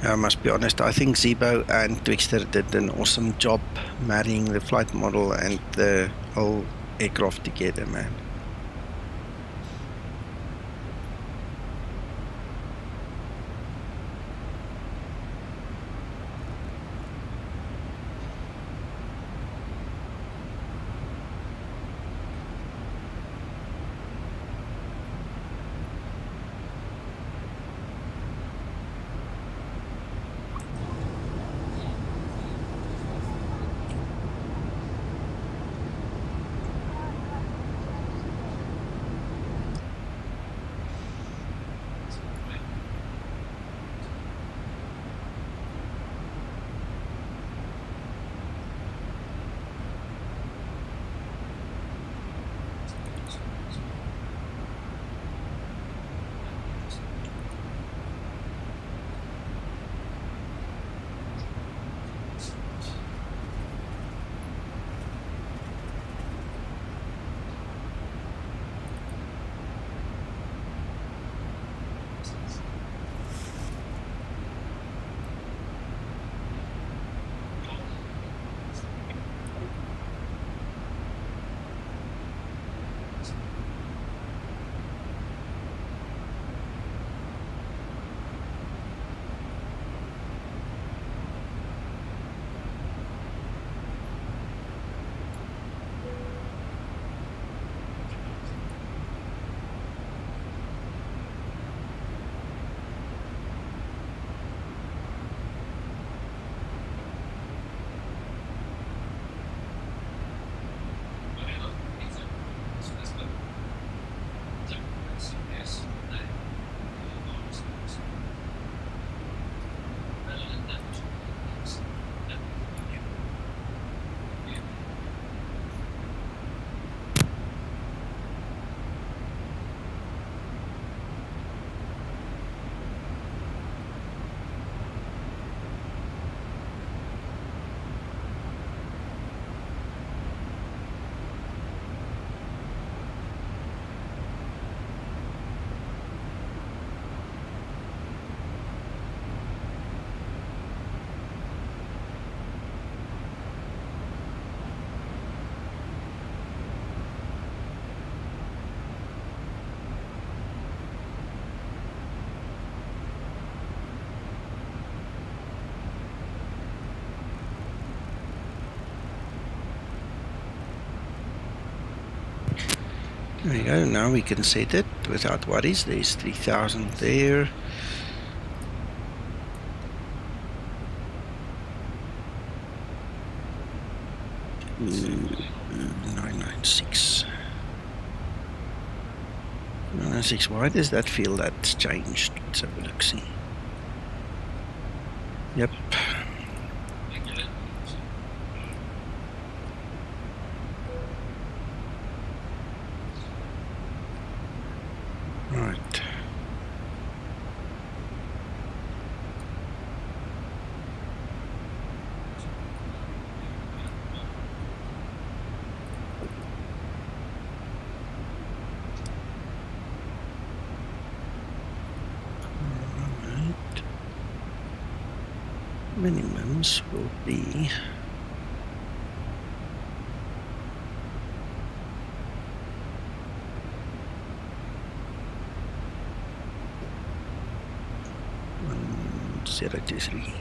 I must be honest, I think Zibo and Twixter did an awesome job marrying the flight model and the whole aircraft together, man. There you go. Now we can set it without worries. There's 3,000 there. Ooh, 996. 996. Why does that feel that's changed? Let's have a look. See. Yep. Right. Minimums will be one 0 to 3.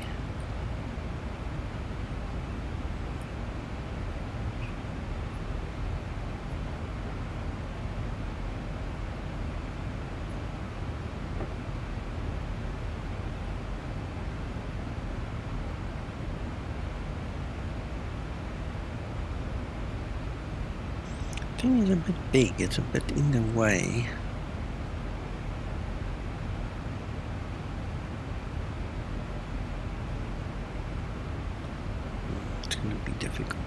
Thing is a bit big, it's a bit in the way. It's going to be difficult.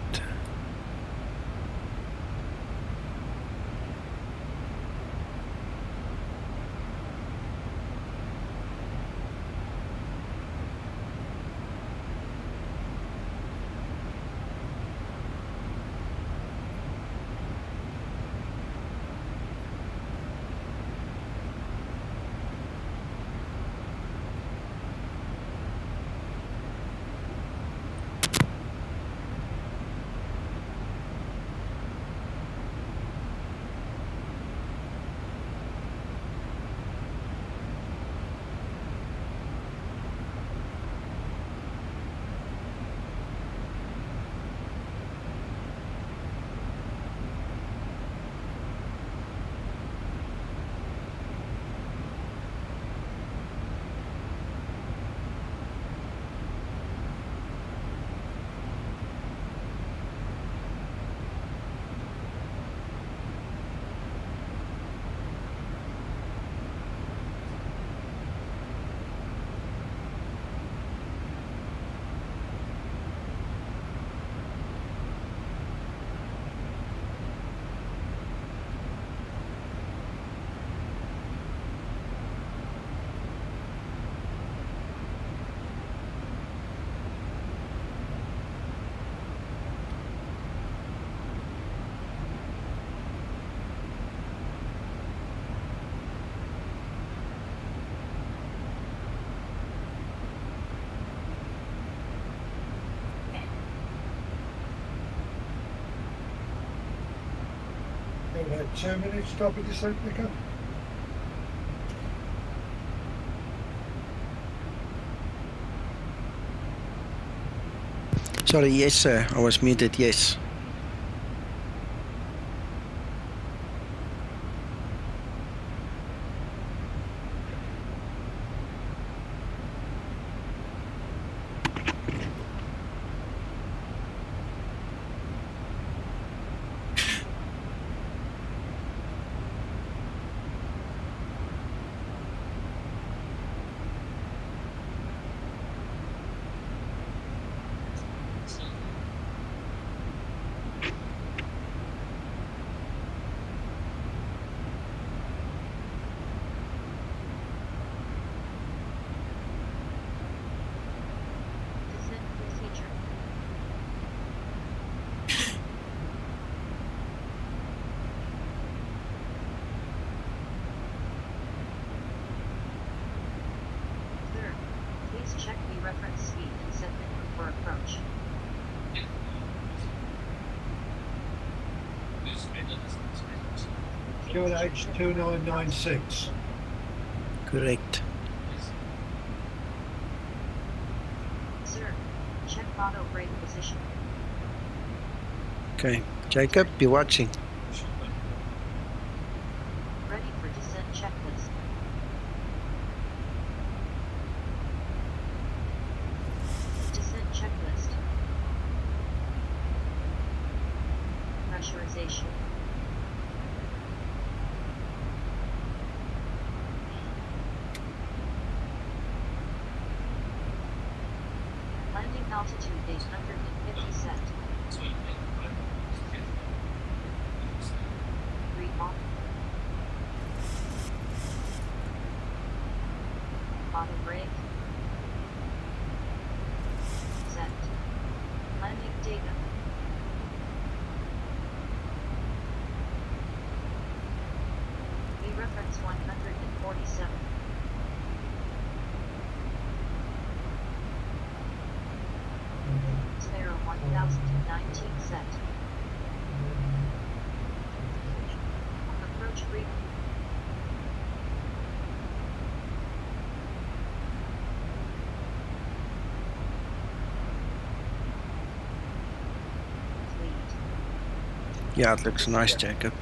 About 2 minutes stop at the St. Nicker. Sorry, yes sir, I was muted, yes. QNH 2996. Correct. Sir, check auto brake position. Okay, Jacob, you're watching. elevation. Landing altitude 850 set. 3 off. Auto brake. Set. Landing data. V reference 147. XEnviro 1019 set. Approach brief. Yeah, it looks nice, Jacob.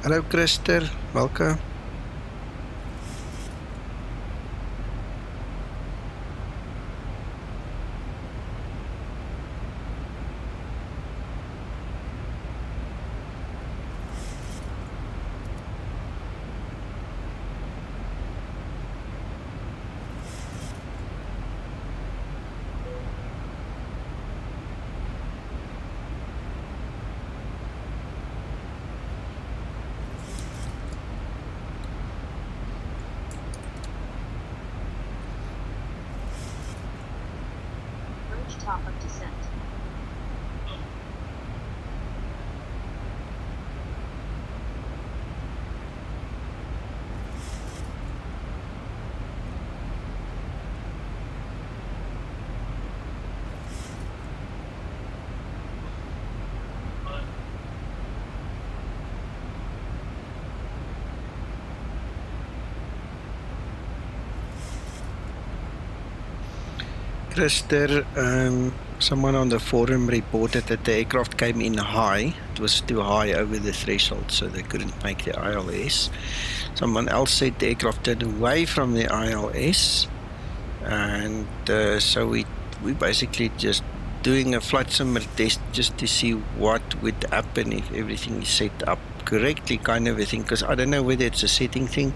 Hello, Christer. Welcome. Top of descent. Christer, someone on the forum reported that the aircraft came in high. It was too high over the threshold, so they couldn't make the ILS. Someone else said the aircraft turned away from the ILS, and so we basically just doing a flight simmer test just to see what would happen if everything is set up correctly, kind of a thing. Because I don't know whether it's a setting thing,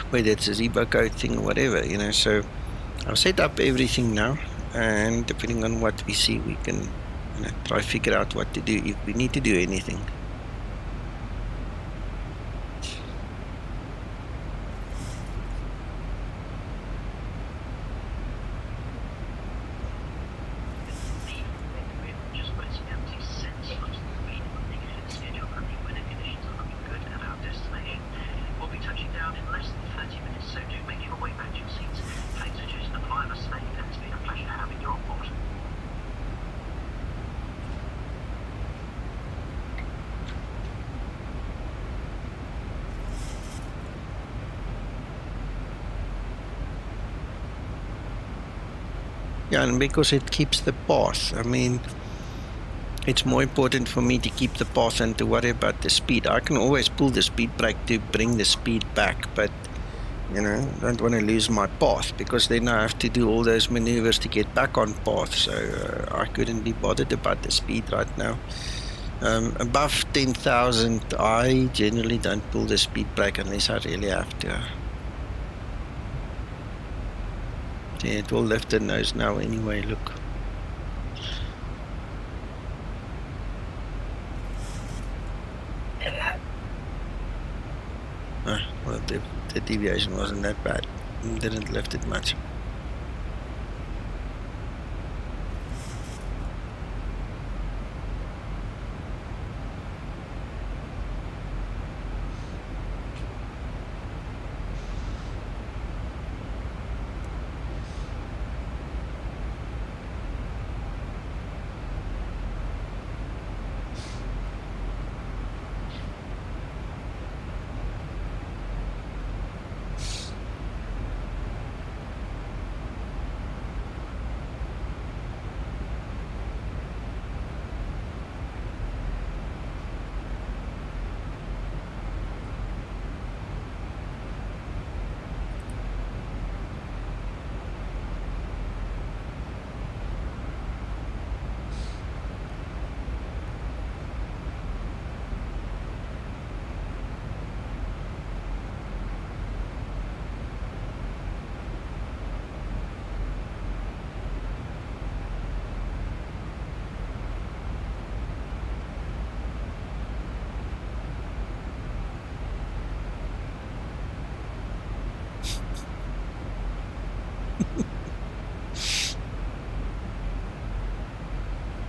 whether it's a Zibo code thing, or whatever, you know. So I've set up everything now. And depending on what we see, we can try figure out what to do if we need to do anything. Yeah, and because it keeps the path. I mean, it's more important for me to keep the path than to worry about the speed. I can always pull the speed brake to bring the speed back, but you know, I don't want to lose my path, because then I have to do all those maneuvers to get back on path. So I couldn't be bothered about the speed right now. Above 10,000, I generally don't pull the speed brake unless I really have to. Yeah, it will lift the nose now anyway, look. Well, the deviation wasn't that bad. It didn't lift it much.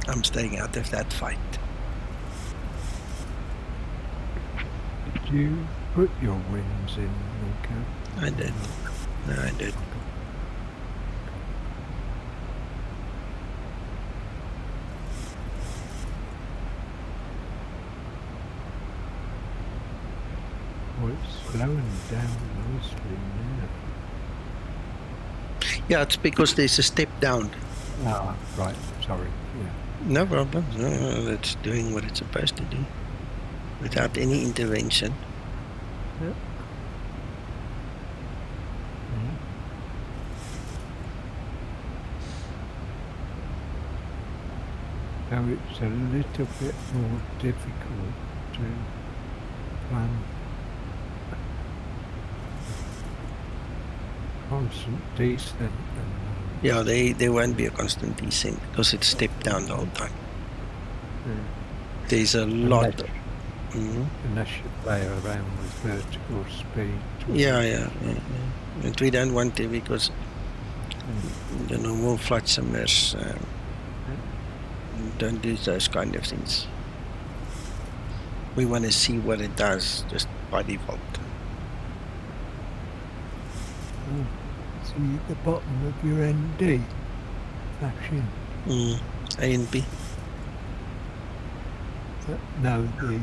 I'm staying out of that fight. Did you put your wings in, Nico? I did. No, I did. Well, it's slowing down nicely now. Yeah, it's because there's a step down. Ah, right, sorry. Yeah. No problem. No, it's doing what it's supposed to do without any intervention. Yep. Now it's a little bit more difficult to plan constant descent. Yeah, there won't be a constant descent because it's stepped down the whole time. There's a lot. Unless you play around with vertical speed. Yeah. And we don't want to, because the normal flight simmers don't do those kind of things. We want to see what it does just by default. See the bottom of your ND faction. A and B. No, the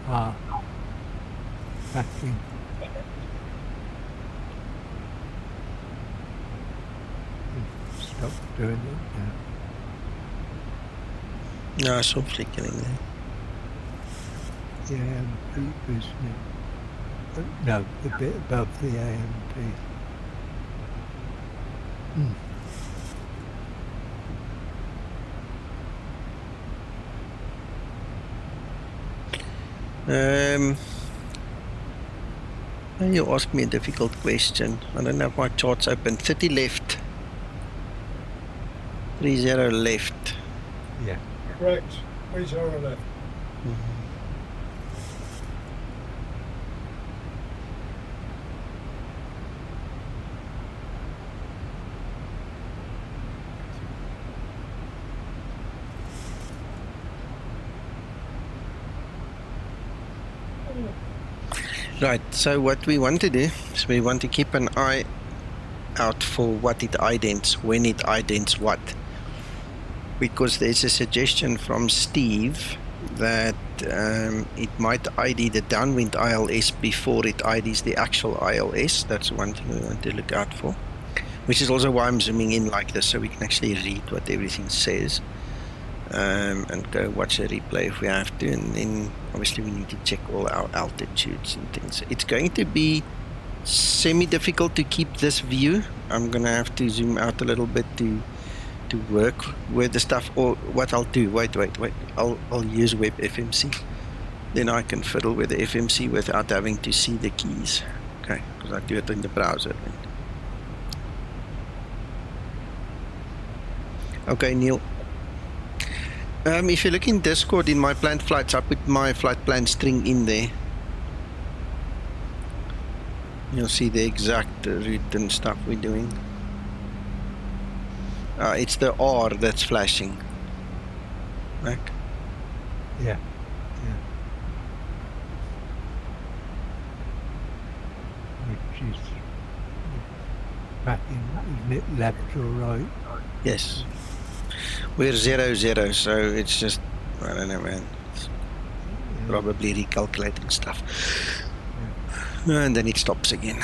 R backing. Stop doing it now. No, I saw flickering there. The AMP, isn't it? No, the bit above the AMP. You asked me a difficult question. I don't have my charts open. 30 left. 30 left. Yeah. Correct. 30 left. Right, so what we want to do is we want to keep an eye out for what it idents, when it idents what. Because there's a suggestion from Steve that it might ID the downwind ILS before it IDs the actual ILS. That's one thing we want to look out for. which is also why I'm zooming in like this, so we can actually read what everything says, and go watch a replay if we have to. And then obviously we need to check all our altitudes and things. It's going to be semi-difficult to keep this view. I'm gonna have to zoom out a little bit to work with the stuff. Or what I'll do, wait, I'll use WebFMC, then I can fiddle with the FMC without having to see the keys. Okay, because I do it in the browser. Okay, Neil. If you look in Discord in my planned flights, I put my flight plan string in there. You'll see the exact route and stuff we're doing. It's the R that's flashing. Right? Yeah. Which is back in, isn't it, left or right? Yes. We're 00, so it's just, I don't know, man. It's probably recalculating stuff. And then it stops again.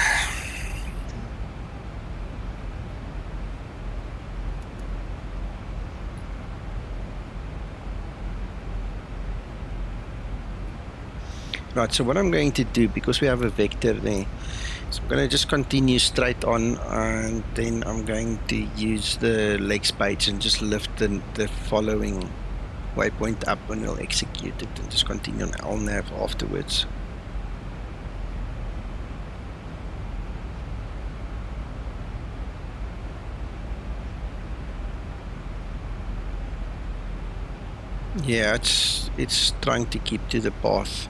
Right, so what I'm going to do, because we have a vector there, so I'm going to just continue straight on, and then I'm going to use the legs page and just lift the following waypoint up, and we'll execute it and just continue on LNAV afterwards. Yeah, it's trying to keep to the path.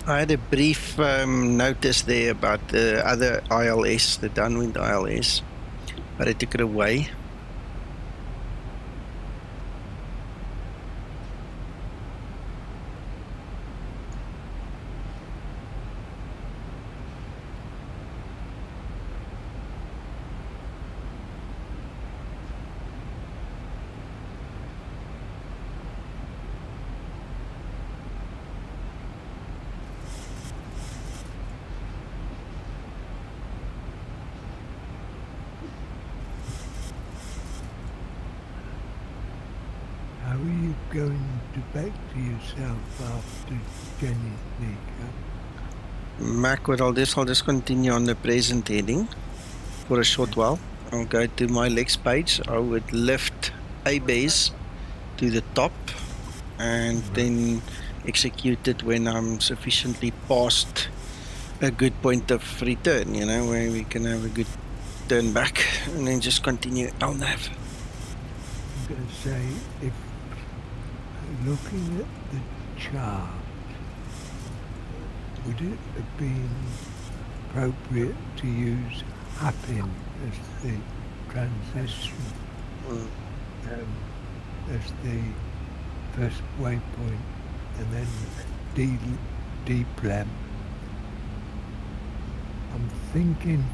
I had a brief notice there about the other ILS, the downwind ILS, but I took it away. How are you going to back to yourself after Jenny Nika? Mac, what I'll just continue on the present heading for a short while. I'll go to my legs page. I would lift a base to the top and then execute it when I'm sufficiently past a good point of return, you know, where we can have a good turn back and then just continue LNAV. I'm going to say, if looking at the chart, would it have been appropriate to use Appin as the transition, as the first waypoint, and then D-Plem? I'm thinking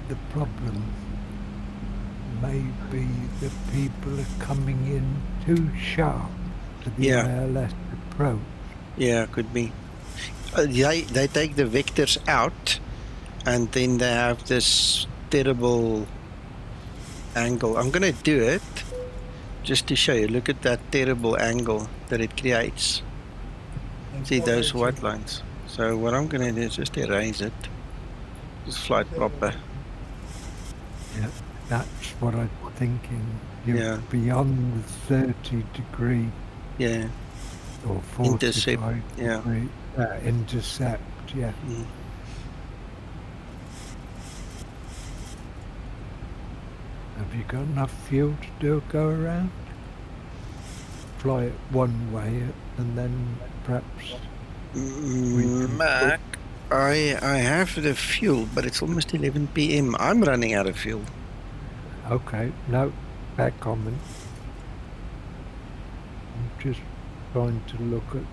the problem may be that people are coming in too sharp to the ILS approach. Yeah, could be. They take the vectors out and then they have this terrible angle. I'm going to do it just to show you. Look at that terrible angle that it creates. See those white lines? So what I'm going to do is just erase it. Just fly it proper. Yeah, that's what I'm thinking. You're beyond the 30 degree. Yeah. Or 45 intercept. Degree, intercept, yeah. Have you got enough fuel to do a go around? Fly it one way and then perhaps... Mac, I have the fuel, but it's almost 11 PM. I'm running out of fuel. Okay, no, back comment. I'm just trying to look at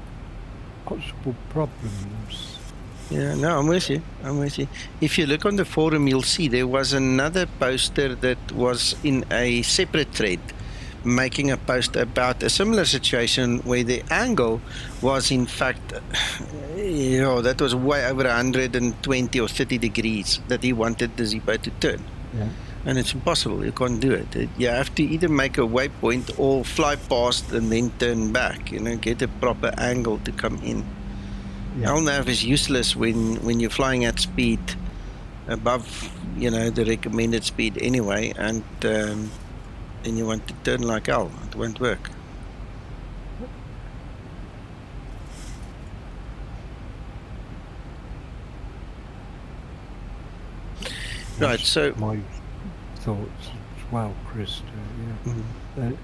possible problems. Yeah, no, I'm with you. If you look on the forum, you'll see there was another poster that was in a separate thread making a post about a similar situation where the angle was in fact, that was way over 120 or 30 degrees that he wanted the Zibo to turn. Yeah. And it's impossible, you can't do it. You have to either make a waypoint or fly past and then turn back, get a proper angle to come in. Yeah. LNAV is useless when you're flying at speed above, the recommended speed anyway, and you want to turn like hell. It won't work. Right, so... My thoughts as well, Krista, yeah. Mm-hmm.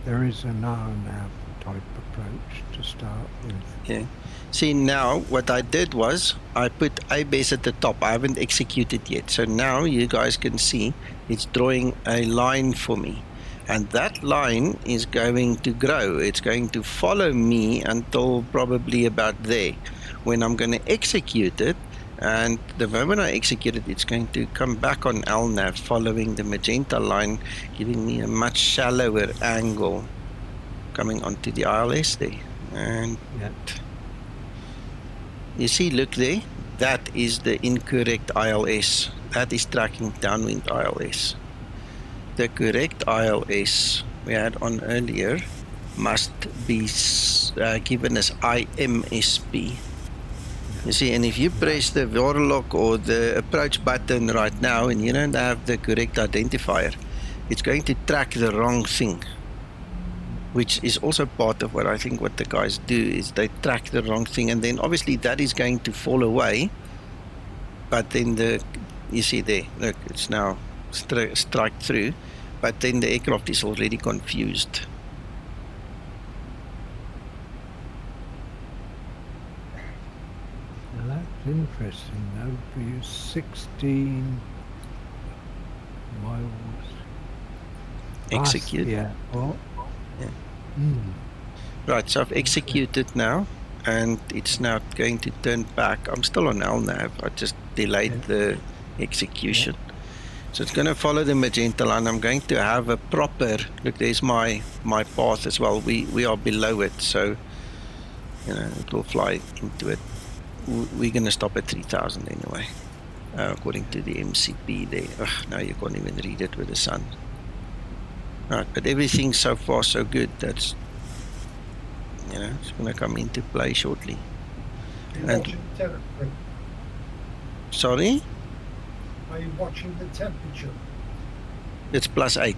There is an RNAV type approach to start with. Yeah. See, now what I did was I put a base at the top. I haven't executed yet. So now you guys can see it's drawing a line for me. And that line is going to grow. It's going to follow me until probably about there when I'm going to execute it. And the moment I execute it, it's going to come back on LNAV following the magenta line, giving me a much shallower angle coming onto the ILS there. And you see, look there, that is the incorrect ILS. That is tracking downwind ILS. The correct ILS we had on earlier must be given as IMSP. You see, and if you press the warlock or the approach button right now and you don't have the correct identifier, it's going to track the wrong thing, which is also part of what I think what the guys do is they track the wrong thing, and then obviously that is going to fall away. But then you see there, look, it's now strike through, but then the aircraft is already confused. interesting though, because 16 miles Execute. past the airport. Yeah. Mm. Right, so I've executed now, and it's now going to turn back. I'm still on LNAV. I just delayed the execution. So it's going to follow the magenta line. I'm going to have a proper look. There's my path as well. We are below it, so it will fly into it. We're going to stop at 3,000 anyway, according to the MCP there. Ugh, now you can't even read it with the sun. Right, but everything so far so good. That's it's going to come into play shortly. Are you watching the temperature? Sorry? Are you watching the temperature? It's +8,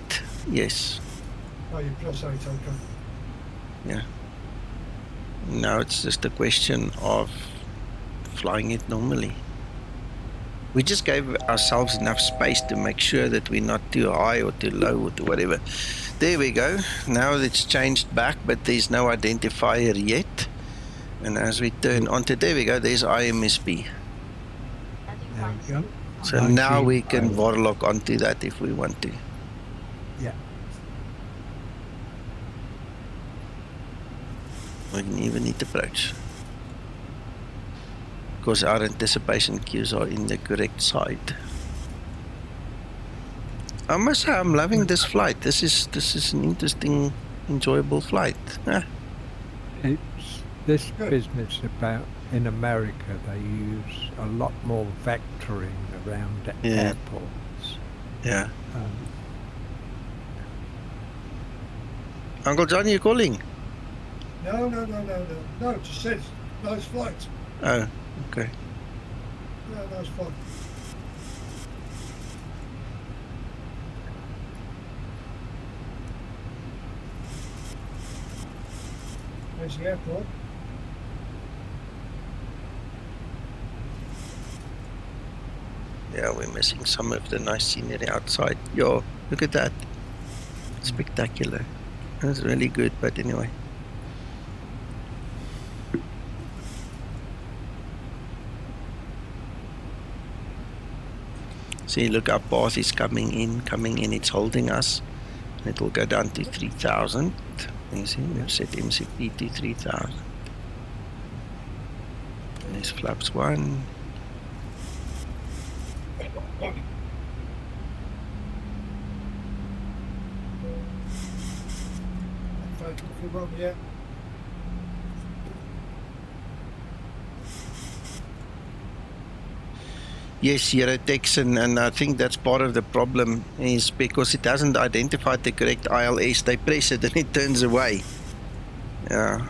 yes. Oh, you're +8, okay. Yeah. Now it's just a question of flying it normally. We just gave ourselves enough space to make sure that we're not too high or too low or too whatever. There we go. Now it's changed back, but there's no identifier yet. And as we turn onto, there we go, there's IMSP. There we go. So now we can warlock onto that if we want to. Yeah. We can even need approach. Because our anticipation cues are in the correct side. I must say I'm loving this flight. This is an interesting, enjoyable flight. It's this business about in America they use a lot more vectoring around airports. Yeah. Uncle John, you calling? No, just says nice flight. Oh, okay. Yeah, nice flight. There's the airport. Yeah, we're missing some of the nice scenery outside. Yo, look at that. Spectacular. That's really good, but anyway. See, look, our path is coming in, it's holding us. It will go down to 3,000. You see, we've set MCP to 3,000. There's flaps 1. Yeah. Yes, Eurotex, and I think that's part of the problem is because it hasn't identified the correct ILS. They press it and it turns away. Yeah.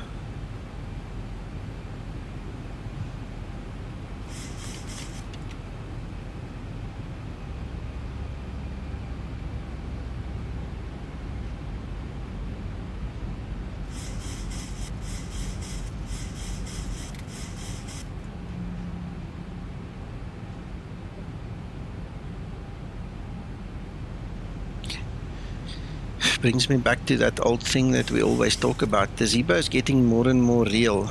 Brings me back to that old thing that we always talk about. The Zibo is getting more and more real,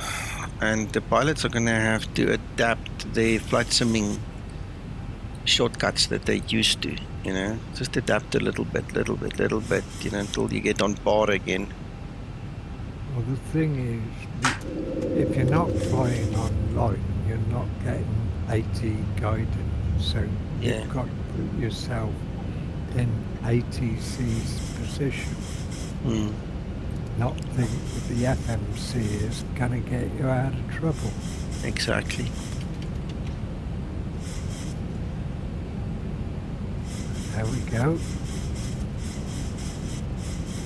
and the pilots are going to have to adapt their flight simming shortcuts that they used to, just adapt a little bit, until you get on par again. Well, the thing is, if you're not flying online, you're not getting AT guidance, so you've got to put yourself in ATC's position. Not think that the FMC is going to get you out of trouble. Exactly. There we go.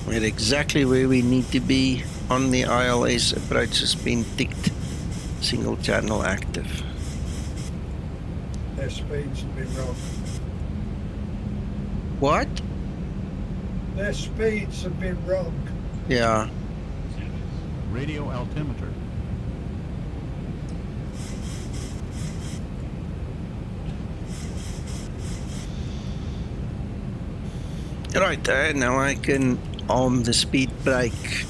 We're exactly where we need to be on the ILS. Approach has been ticked. Single channel active. Their speeds have been wrong. What? Their speeds have been wrong. Yeah. Radio altimeter. Right, now I can arm the speed brake.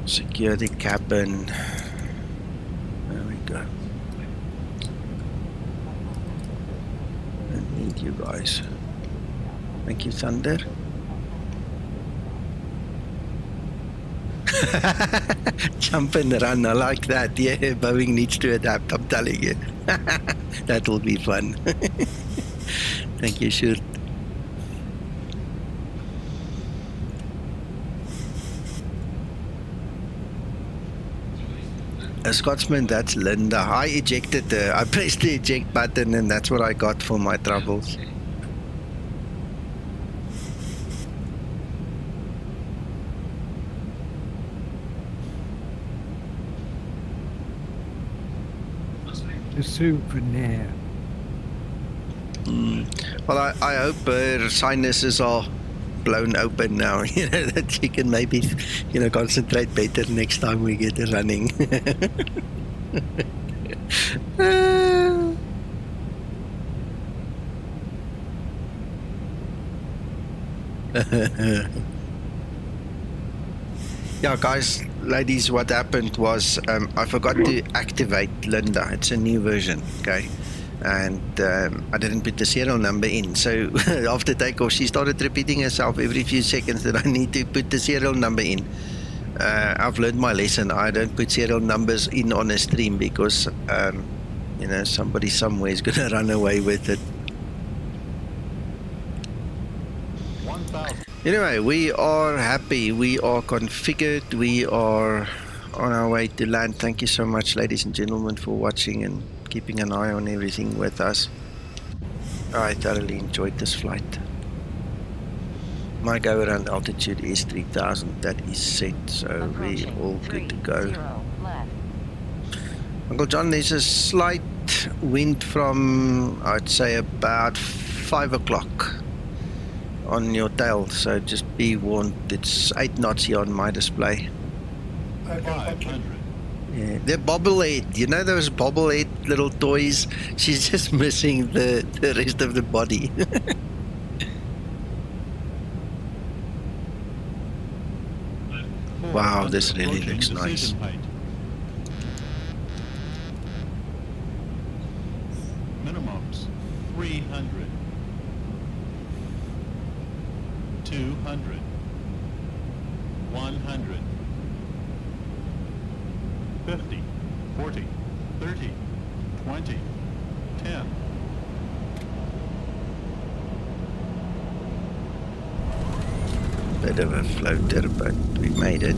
Secure the cabin. There we go. Thank you, guys. Thank you, Thunder. Jump and run, I like that. Yeah, Boeing needs to adapt, I'm telling you. That will be fun. Thank you, Sjoerd. A Scotsman, that's Linda. I ejected her. I pressed the eject button and that's what I got for my troubles. A souvenir. Well, I hope her sinuses are blown open now, you know, that she can maybe, you know, concentrate better next time we get her running. Yeah, guys, ladies, what happened was I forgot to activate Linda. It's a new version, okay? And I didn't put the serial number in. So after takeoff, she started repeating herself every few seconds that I need to put the serial number in. I've learned my lesson. I don't put serial numbers in on a stream because, you know, somebody somewhere is going to run away with it. Anyway, we are happy. We are configured. We are on our way to land. Thank you so much, ladies and gentlemen, for watching and keeping an eye on everything with us. I thoroughly enjoyed this flight. My go around altitude is 3000. That is set, so we're all good to go. Uncle John, there's a slight wind from, I'd say, about 5 o'clock on your tail, so just be warned. It's 8 knots here on my display. Yeah, they're bobblehead. You know those bobblehead little toys? She's just missing the rest of the body. Wow, this really looks nice. Minimums 300, 200, 100, 50, 40, 30, 20, 10. Bit of a floater, but we made it.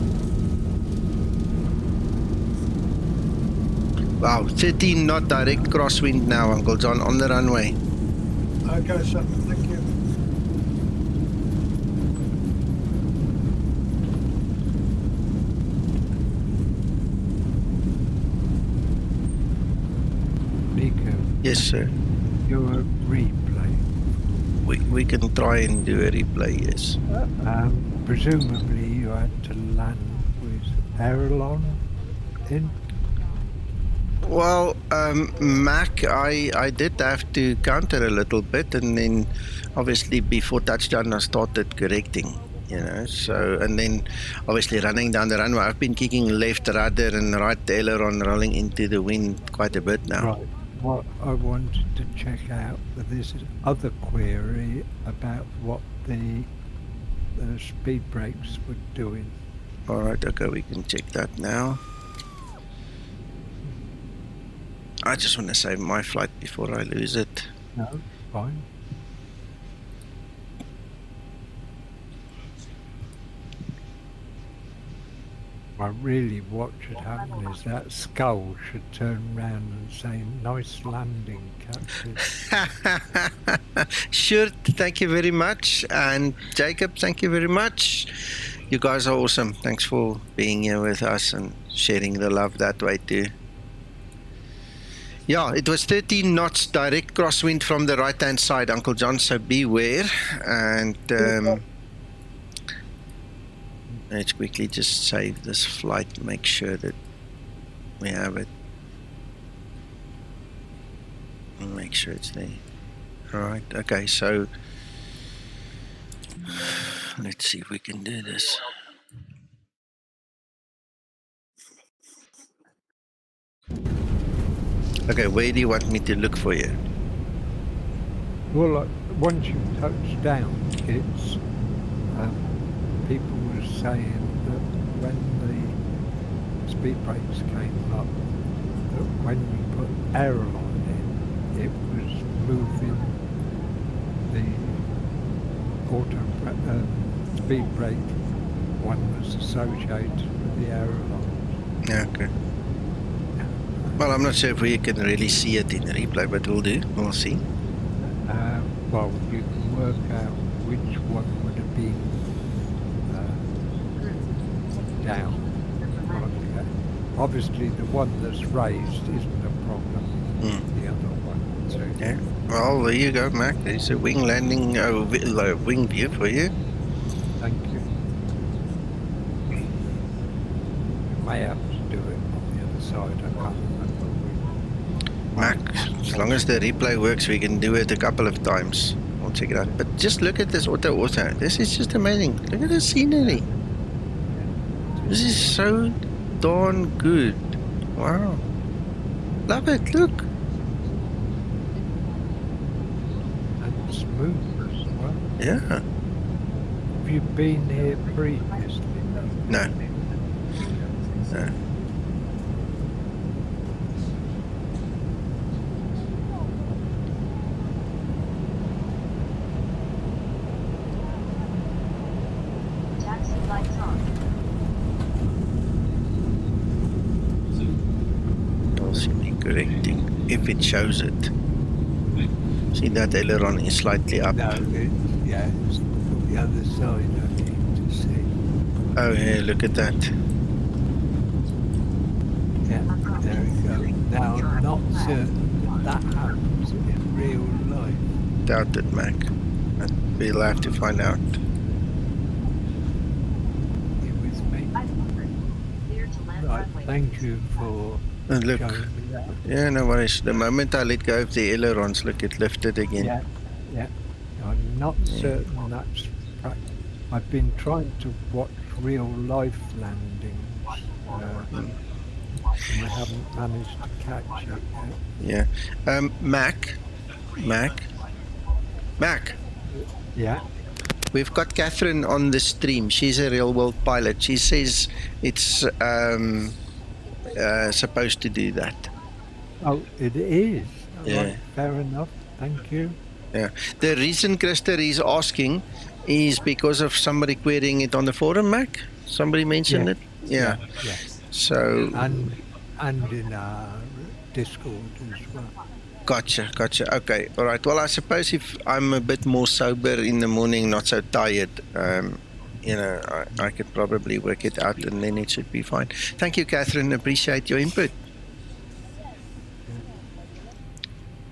Wow, 13 knot direct crosswind now, Uncle John, on the runway. Okay, sir. Thank you. Nico. Yes, sir. Your replay. We can try and do a replay, yes. Presumably you had to land with aileron in? Well, Mac, I did have to counter a little bit, and then obviously before touchdown I started correcting, you know, so, and then obviously running down the runway, I've been kicking left rudder and right aileron rolling into the wind quite a bit now. Right. What I wanted to check out with this other query about what the speed brakes were doing. All right, okay, we can check that now. I just want to save my flight before I lose it. No, fine. Well, really what should happen is that skull should turn around and say, nice landing, Captain. Sure, thank you very much. And Jacob, thank you very much. You guys are awesome. Thanks for being here with us and sharing the love that way too. Yeah, it was 13 knots direct crosswind from the right-hand side, Uncle John, so beware. And let's quickly just save this flight, make sure that we have it. And make sure it's there. Alright, okay, so let's see if we can do this. Okay, where do you want me to look for you? Well, once you touch down, it's people were saying that when the speed brakes came up, that when you put airline in, it was moving the speed brake one was associated with the airline. Yeah, okay. Well, I'm not sure if we can really see it in the replay, but we'll do. We'll see. Well, you can work out which one would have been down. Obviously, the one that's raised isn't a problem. The other one, too. Yeah. Well, there you go, Mac. There's a wing landing, wing view for you. Thank you. You may have to do it on the other side. I can't remember. Mac, as long as the replay works, we can do it a couple of times. We'll check it out. But just look at this AutoOrtho. This is just amazing. Look at the scenery. This is so darn good. Wow. Love it. Look. And smooth as well. Yeah. Have you been here previously? No. No. Taxi lights on. Correcting if it shows it. See that aileron is slightly up. No, it's the other side I need to see. Oh yeah, look at that. Yeah, there we go. Now I'm not certain that happens in real life. Doubt it, Mac. We'll have to find out. You with me? Right, thank you for Look. showing me that. Yeah, no worries. The moment I let go of the ailerons, look, it lifted again. Yeah. I'm not certain that's I've been trying to watch real life landings and I haven't managed to catch it yet. Yeah. Mac. Yeah. We've got Catherine on the stream. She's a real world pilot. She says it's supposed to do that. Oh, it is. Yeah. Right, fair enough. Thank you. Yeah. The reason Christer is asking is because of somebody querying it on the forum, Mac. Somebody mentioned it. Yeah. So. And in our Discord as well. Gotcha. Okay. All right. Well, I suppose if I'm a bit more sober in the morning, not so tired, I could probably work it out and then it should be fine. Thank you, Catherine. Appreciate your input.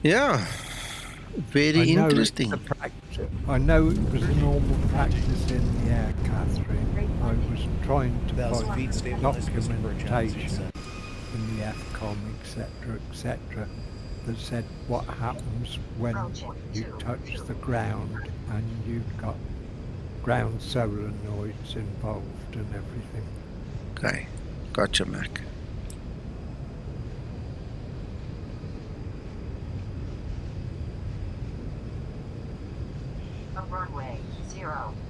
Yeah. Very interesting. I know it was a normal practice in the air, Catherine. I was trying to find documentation in the AFCOM, etc., that said what happens when you touch the ground and you've got ground solenoids involved and everything. Okay, gotcha, Mac. Runway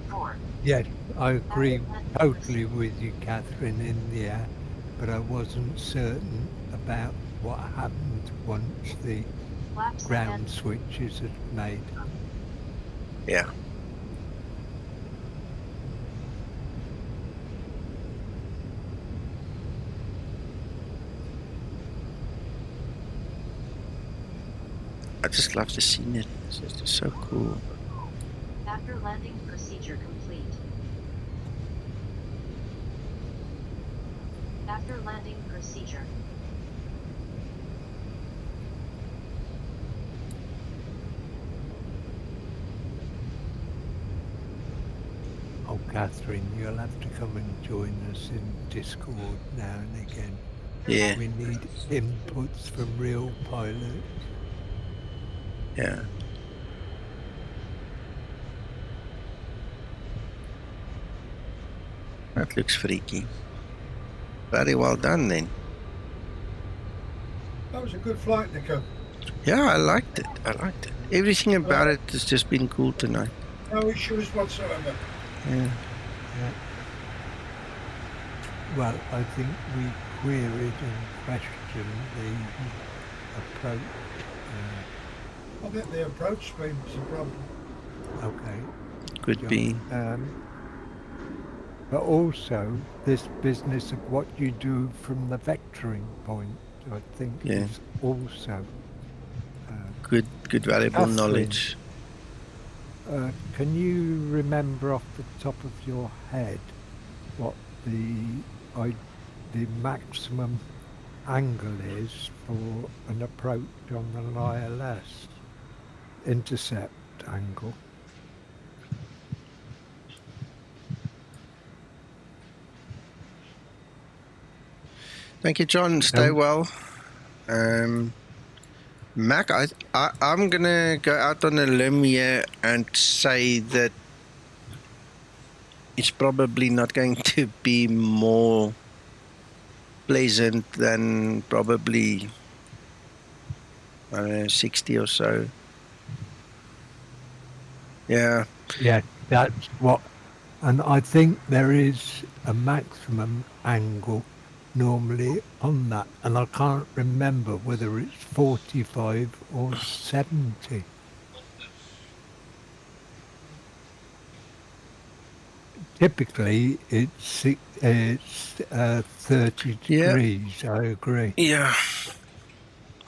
04. Yes, I agree totally with you, Catherine, in the air, but I wasn't certain about what happened once the ground switches had made. Yeah. I just love the scenery. It's just so cool. After landing procedure complete. After landing procedure. Oh, Catherine, you'll have to come and join us in Discord now and again. Yeah. We need inputs from real pilots. Yeah. That looks freaky. Very well done then. That was a good flight, Nico. Yeah, I liked it. Everything about it has just been cool tonight. No issues whatsoever. Yeah. Well, I think we queried and questioned the approach. I think the approach speed's the problem. Okay. Could be. But also this business of what you do from the vectoring point, I think is also good valuable Catherine, knowledge. Can you remember off the top of your head what the maximum angle is for an approach on an ILS? Intercept angle. Thank you, John. Stay well. Mac, I'm gonna go out on a limb here and say that it's probably not going to be more pleasant than probably 60 or so. Yeah, that's what, and I think there is a maximum angle normally on that, and I can't remember whether it's 45 or 70. Typically it's 30 degrees. I agree. Yeah,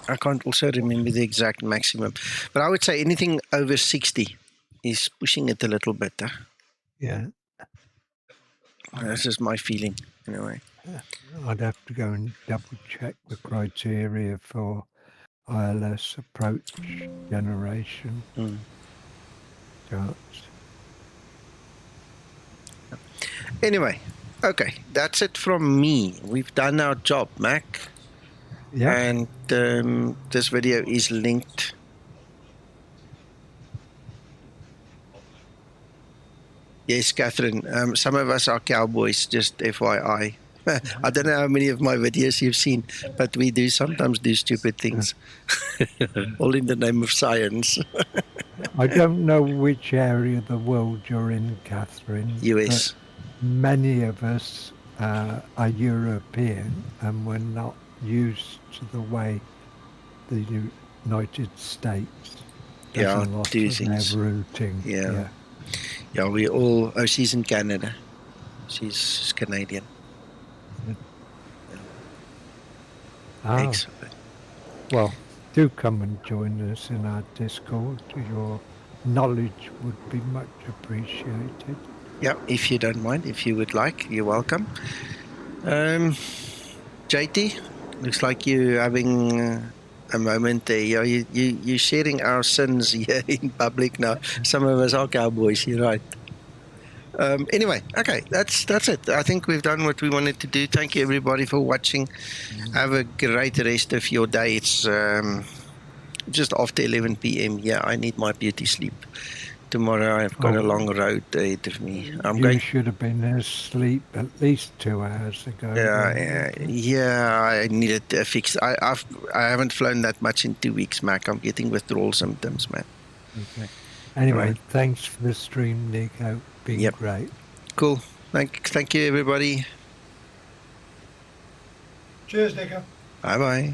I can't also remember the exact maximum, but I would say anything over 60 is pushing it a little bit. Yeah, this is my feeling anyway. I'd have to go and double check the criteria for ILS approach generation charts. Anyway, okay, that's it from me. We've done our job, Mac. Yeah. And this video is linked. Yes, Catherine. Some of us are cowboys, just FYI. I don't know how many of my videos you've seen, but we do sometimes do stupid things. All in the name of science. I don't know which area of the world you're in, Catherine. US. Many of us are European and we're not used to the way the United States does a lot of their routing. Yeah, we all... Oh, she's in Canada. She's Canadian. Excellent. Well, do come and join us in our Discord. Your knowledge would be much appreciated. Yeah, if you don't mind, if you would like, you're welcome. JT, looks like you're having a moment there. You're sharing our sins here in public now. Some of us are cowboys, you're right. Anyway, okay, that's it. I think we've done what we wanted to do. Thank you, everybody, for watching. Have a great rest of your day. It's just after 11 p.m. Yeah, I need my beauty sleep. Tomorrow I've got a long road ahead of me. You should have been asleep at least 2 hours ago. Yeah, I needed a fix. I haven't flown that much in 2 weeks, Mac. I'm getting withdrawal symptoms, man. Okay. Anyway, thanks for the stream, Nico. Been great. Cool. Thank you, everybody. Cheers, Nico. Bye-bye.